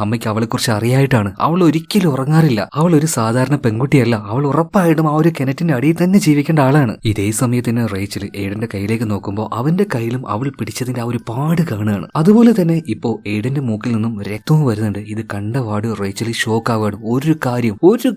അമ്മയ്ക്ക് അവളെ കുറിച്ച് അറിയായിട്ടാണ്, അവൾ ഒരിക്കലും ഉറങ്ങാറില്ല, അവൾ ഒരു സാധാരണ പെൺകുട്ടിയല്ല, അവൾ ഉറപ്പായിട്ടും ആ ഒരു കിണറ്റിന്റെ അടിയിൽ തന്നെ ജീവിക്കേണ്ട ആളാണ്. ഇതേ സമയത്ത് തന്നെ റേച്ചൽ ഏഡന്റെ കയ്യിലേക്ക് നോക്കുമ്പോൾ അവന്റെ കയ്യിലും അവൾ പിടിച്ചതിന്റെ ആ ഒരു പാട് കാണുകയാണ്. അതുപോലെ തന്നെ ഇപ്പോ ഏഡന്റെ മൂക്കിൽ നിന്നും രക്തവും വരുന്നുണ്ട്. ഇത് കണ്ട പാട് റേച്ചൽ ഷോക്ക് ആവുകയാണ്. ഒരു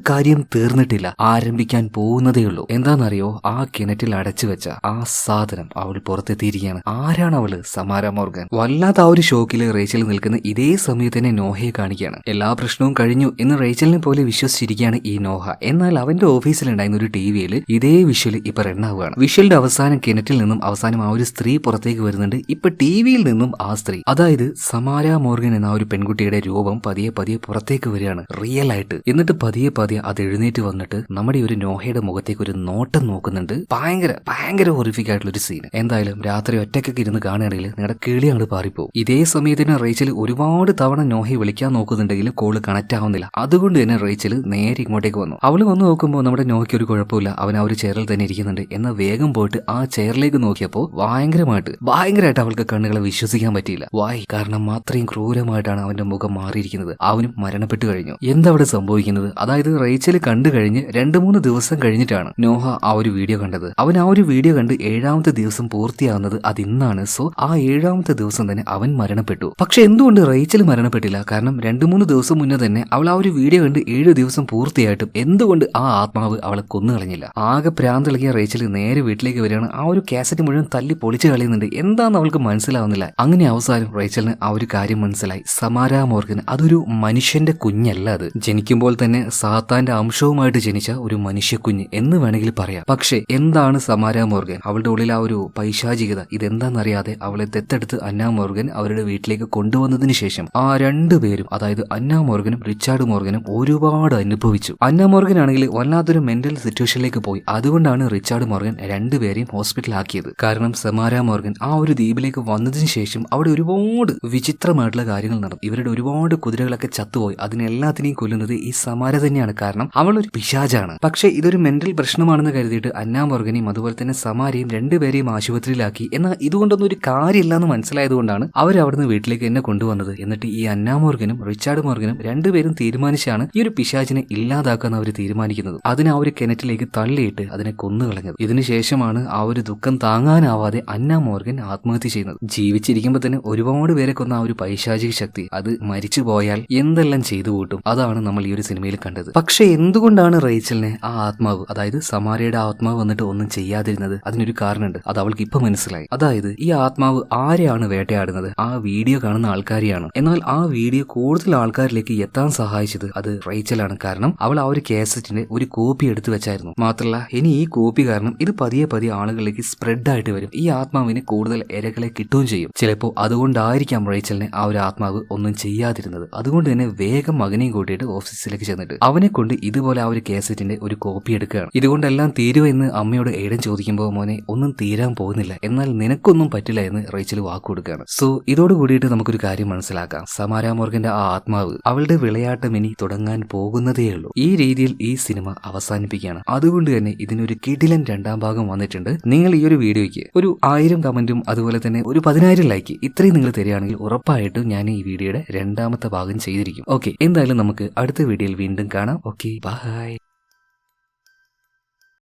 കാര്യം തീർന്നിട്ടില്ല, ആരംഭിക്കാൻ പോകുന്നതേയുള്ളൂ. എന്താണെന്നറിയോ, ആ കിണറ്റിൽ അടച്ചു വെച്ച ആ സാധനം അവൾ പുറത്തെത്തിയിരിക്കുകയാണ്. ആരാണ് അവള്? സമാര മോർഗൻ. വല്ലാത്ത ആ ഒരു ഷോക്കില് റേച്ചൽ നിൽക്കുന്ന ഇതേ സമയത്ത് തന്നെ നോഹയെ കാണിക്കുകയാണ്. എല്ലാ പ്രശ്നവും കഴിഞ്ഞു എന്ന് റേച്ചലിനെ പോലെ വിശ്വസിച്ചിരിക്കുകയാണ് ഈ നോഹ. എന്നാൽ അവന്റെ ഓഫീസിലുണ്ടായിരുന്ന ഒരു ടിവിയിൽ ഇതേ വിഷ്വൽ ഇപ്പൊ റണ്ണാവുകയാണ്. വിഷ്വലിന്റെ അവസാനം കിണറ്റിൽ നിന്നും അവസാനം ആ ഒരു സ്ത്രീ പുറത്തേക്ക് വരുന്നുണ്ട്. ഇപ്പൊ ടിവിയിൽ നിന്നും ആ സ്ത്രീ, അതായത് സമാര മോർഗൻ എന്ന ആ ഒരു പെൺകുട്ടിയുടെ രൂപം പതിയെ പുറത്തേക്ക് വരികയാണ് റിയൽ ആയിട്ട്. എന്നിട്ട് പതിയെ അത് എഴുന്നേറ്റ് വന്നിട്ട് നമ്മുടെ ഒരു നോഹയുടെ മുഖത്തേക്ക് ഒരു നോട്ടം നോക്കുന്നുണ്ട്. ഭയങ്കര ഹൊറിഫിക് ആയിട്ടുള്ള ഒരു സീൻ. എന്തായാലും രാത്രി ഒറ്റയ്ക്കൊക്കെ ഇരുന്ന് കാണുകയാണെങ്കിൽ നിങ്ങളുടെ കിളി അങ്ങോട്ട് പാറിപ്പോകും. ഇതേ സമയത്തിന് റേച്ചൽ ഒരുപാട് തവണ നോഹയെ വിളിക്കാൻ നോക്കുന്നുണ്ടെങ്കിൽ കോള് കണക്ട് ആവുന്നില്ല. അതുകൊണ്ട് തന്നെ റേച്ചൽ നേരെ ഇങ്ങോട്ടേക്ക് വന്നു. അവള് വന്ന് നോക്കുമ്പോൾ നമ്മുടെ നോഹയ്ക്ക് ഒരു കുഴപ്പമില്ല, അവൻ ആ ഒരു ചെയറിൽ തന്നെ ഇരിക്കുന്നുണ്ട്. എന്നാൽ വേഗം പോയിട്ട് ആ ചെയറിലേക്ക് നോക്കിയപ്പോൾ ഭയങ്കരമായിട്ട് അവൾക്ക് കണ്ണുകളെ വിശ്വസിക്കാൻ പറ്റിയില്ല. കാരണം അത്രയും ക്രൂരമായിട്ടാണ് അവന്റെ മുഖം മാറിയിരിക്കുന്നത്. അവനും മരണപ്പെട്ടു കഴിഞ്ഞു. എന്താ അവിടെ സംഭവിക്കുന്നത്? അതായത് റേച്ചൽ കണ്ടു കഴിഞ്ഞ് 2-3 ദിവസം കഴിഞ്ഞിട്ടാണ് നോഹ ആ ഒരു വീഡിയോ കണ്ടത്. അവൻ ആ ഒരു വീഡിയോ കണ്ട് 7ാമത്തെ ദിവസം പൂർത്തിയാവുന്നത് അത് ഇന്നാണ്. സോ ആ 7ാമത്തെ ദിവസം തന്നെ അവൻ മരണപ്പെട്ടു. പക്ഷെ എന്തുകൊണ്ട് റേച്ചൽ മരണപ്പെട്ടില്ല? കാരണം 2-3 ദിവസം മുന്നേ തന്നെ അവൾ ആ ഒരു വീഡിയോ കണ്ട് 7 ദിവസം പൂർത്തിയായിട്ടും എന്തുകൊണ്ട് ആ ആത്മാവ് അവളെ കൊന്നുകളഞ്ഞില്ല? ആകെ പ്രാന്തിളകിയ റേച്ചൽ നേരെ വീട്ടിലേക്ക് വരികയാണ്. ആ ഒരു കാസറ്റ് മുഴുവൻ തല്ലി പൊളിച്ചു കളയുന്നുണ്ട്. എന്താന്ന് അവൾക്ക് മനസ്സിലാവുന്നില്ല. അങ്ങനെ അവസാനം റേച്ചലിന് ആ ഒരു കാര്യം മനസ്സിലായി. സമാര മോർഗൻ അതൊരു മനുഷ്യന്റെ കുഞ്ഞല്ല. അത് ജനിക്കുമ്പോൾ തന്നെ സാത്താന്റെ അംശവുമായിട്ട് ജനിച്ച ഒരു മനുഷ്യ കുഞ്ഞ് എന്ന് വേണമെങ്കിൽ പറയാം. പക്ഷെ എന്താണ് സമാര മോർഗൻ? അവളുടെ ഉള്ളിൽ ആ ഒരു പൈശാചികത ഇതെന്താണെന്നറിയാതെ അവളെ ദത്തെടുത്ത് അന്ന മോർഗൻ അവരുടെ വീട്ടിലേക്ക് കൊണ്ടുവന്നതിന് ശേഷം ആ 2 പേരും, അതായത് അന്ന മോർഗനും റിച്ചാർഡ് മോർഗനും ഒരുപാട് അനുഭവിച്ചു. അന്ന മോർഗൻ ആണെങ്കിൽ വല്ലാത്തൊരു മെന്റൽ സിറ്റുവേഷനിലേക്ക് പോയി. അതുകൊണ്ടാണ് റിച്ചാർഡ് മോർഗൻ 2 പേരെയും ഹോസ്പിറ്റലാക്കിയത്. കാരണം സമാര മോർഗൻ ആ ഒരു ദ്വീപിലേക്ക് വന്നതിന് ശേഷം അവിടെ ഒരുപാട് വിചിത്രമായിട്ടുള്ള കാര്യങ്ങൾ നടന്നു. ഇവരുടെ ഒരുപാട് കുതിരകളൊക്കെ ചത്തുപോയി. അതിനെല്ലാത്തിനെയും കൊല്ലുന്നത് ഈ സമാര തന്നെയാണ്. കാരണം അവൾ ഒരു പിശാചാണ്. പക്ഷെ ഇതൊരു മെന്റൽ പ്രശ്നമാണെന്ന് കരുതിയിട്ട് അന്ന മോർഗനെയും അതുപോലെ തന്നെ സമാരയും 2 പേരെയും ആശുപത്രിയിലാക്കി. എന്നാൽ ഇതുകൊണ്ടൊന്നും ഒരു കാര്യമില്ല എന്ന് മനസ്സിലായതുകൊണ്ടാണ് അവർ അവിടുന്ന് വീട്ടിലേക്ക് എന്നെ കൊണ്ടുവന്നത്. എന്നിട്ട് ഈ അന്ന മോർഗനും റിച്ചാർഡ് മോർഗനും 2 പേരും തീരുമാനിച്ചാണ് ഈ ഒരു പിശാചിനെ ഇല്ലാതാക്കാൻ അവർ തീരുമാനിക്കുന്നത്. അതിനെ ആ ഒരു കിണറ്റിലേക്ക് തള്ളിയിട്ട് അതിനെ കൊന്നുകളഞ്ഞത്. ഇതിനുശേഷമാണ് ആ ഒരു ദുഃഖം താങ്ങാനാവാതെ അന്ന മോർഗൻ ആത്മഹത്യ ചെയ്യുന്നത്. ജീവിച്ചിരിക്കുമ്പോൾ തന്നെ ഒരുപാട് പേരെ കൊന്ന ആ ഒരു പൈശാചിക ശക്തി അത് മരിച്ചു പോയാൽ എന്തെല്ലാം ചെയ്തു കൂട്ടും. അതാണ് നമ്മൾ ഈ ഒരു സിനിമയിൽ കണ്ടത്. പക്ഷെ എന്തുകൊണ്ടാണ് റേച്ചലിനെ ആ ആത്മാവ്, അതായത് സമാരയുടെ ആത്മാവ് വന്നിട്ട് ഒന്നും ചെയ്യാതിരുന്നത്? അതിനൊരു കാരണമുണ്ട്. അത് അവൾക്ക് ഇപ്പൊ മനസ്സിലായി. അതായത് ഈ ആത്മാവ് ആരെയാണ് വേട്ടയാടുന്നത്? ആ വീഡിയോ കാണുന്ന ആൾക്കാരെയാണ്. എന്നാൽ ആ വീഡിയോ കൂടുതൽ ആൾക്കാരിലേക്ക് എത്താൻ സഹായിച്ചത് അത് റേച്ചലാണ്. കാരണം അവൾ ആ ഒരു കാസറ്റിന്റെ ഒരു കോപ്പി എടുത്തു വെച്ചായിരുന്നു. മാത്രമല്ല ഇനി ഈ കോപ്പി കാരണം ഇത് പതിയെ ആളുകളിലേക്ക് സ്പ്രെഡ് ആയിട്ട് വരും. ഈ ആത്മാവിന് കൂടുതൽ ഇരകളെ കിട്ടുകയും ചെയ്യും. ചിലപ്പോൾ അതുകൊണ്ടായിരിക്കാം റേച്ചലിനെ ആ ഒരു ആത്മാവ് ഒന്നും ചെയ്യാതിരുന്നത്. അതുകൊണ്ട് തന്നെ വേഗം മകനെയും കൂട്ടിയിട്ട് ഓഫീസിലേക്ക് ചെന്നിട്ട് അവനെ കൊണ്ട് ഇതുപോലെ ആ ഒരു കാസറ്റിന്റെ ഒരു കോപ്പി എടുക്കുകയാണ്. ഇതുകൊണ്ടെല്ലാം തീരുവോ എന്ന് അമ്മയോട് ഏടൻ ചോദിക്കുമ്പോൾ മോനെ ഒന്നും തീരാൻ പോകുന്നില്ല, എന്നാൽ നിനക്കൊന്നും പറ്റില്ല എന്ന് റേച്ചൽ വാക്ക് കൊടുക്കുകയാണ്. സോ ഇതോട് കൂടിയിട്ട് നമുക്കൊരു കാര്യം മനസ്സിലാക്കാം. സമാര മോർഗന്റെ ആ ആത്മാവ് അവളുടെ വിളയാട്ടം ഇനി തുടങ്ങാൻ പോകുന്നതേയുള്ളൂ. ഈ രീതിയിൽ ഈ സിനിമ അവസാനിപ്പിക്കുകയാണ്. അതുകൊണ്ട് തന്നെ ഇതിനൊരു കിടിലൻ 2ാം ഭാഗം വന്നിട്ടുണ്ട്. നിങ്ങൾ ഈ ഒരു വീഡിയോയ്ക്ക് ഒരു 1000 കമന്റും അതുപോലെ തന്നെ ഒരു 10,000 ലൈക്ക് ഇത്രയും നിങ്ങൾ തരികയാണെങ്കിൽ ഉറപ്പായിട്ടും ഞാൻ ഈ വീഡിയോയുടെ 2ാമത്തെ ഭാഗം ചെയ്തിരിക്കും. ഓക്കെ, എന്തായാലും നമുക്ക് അടുത്ത വീഡിയോയിൽ വീണ്ടും കാണാം. Okay, by.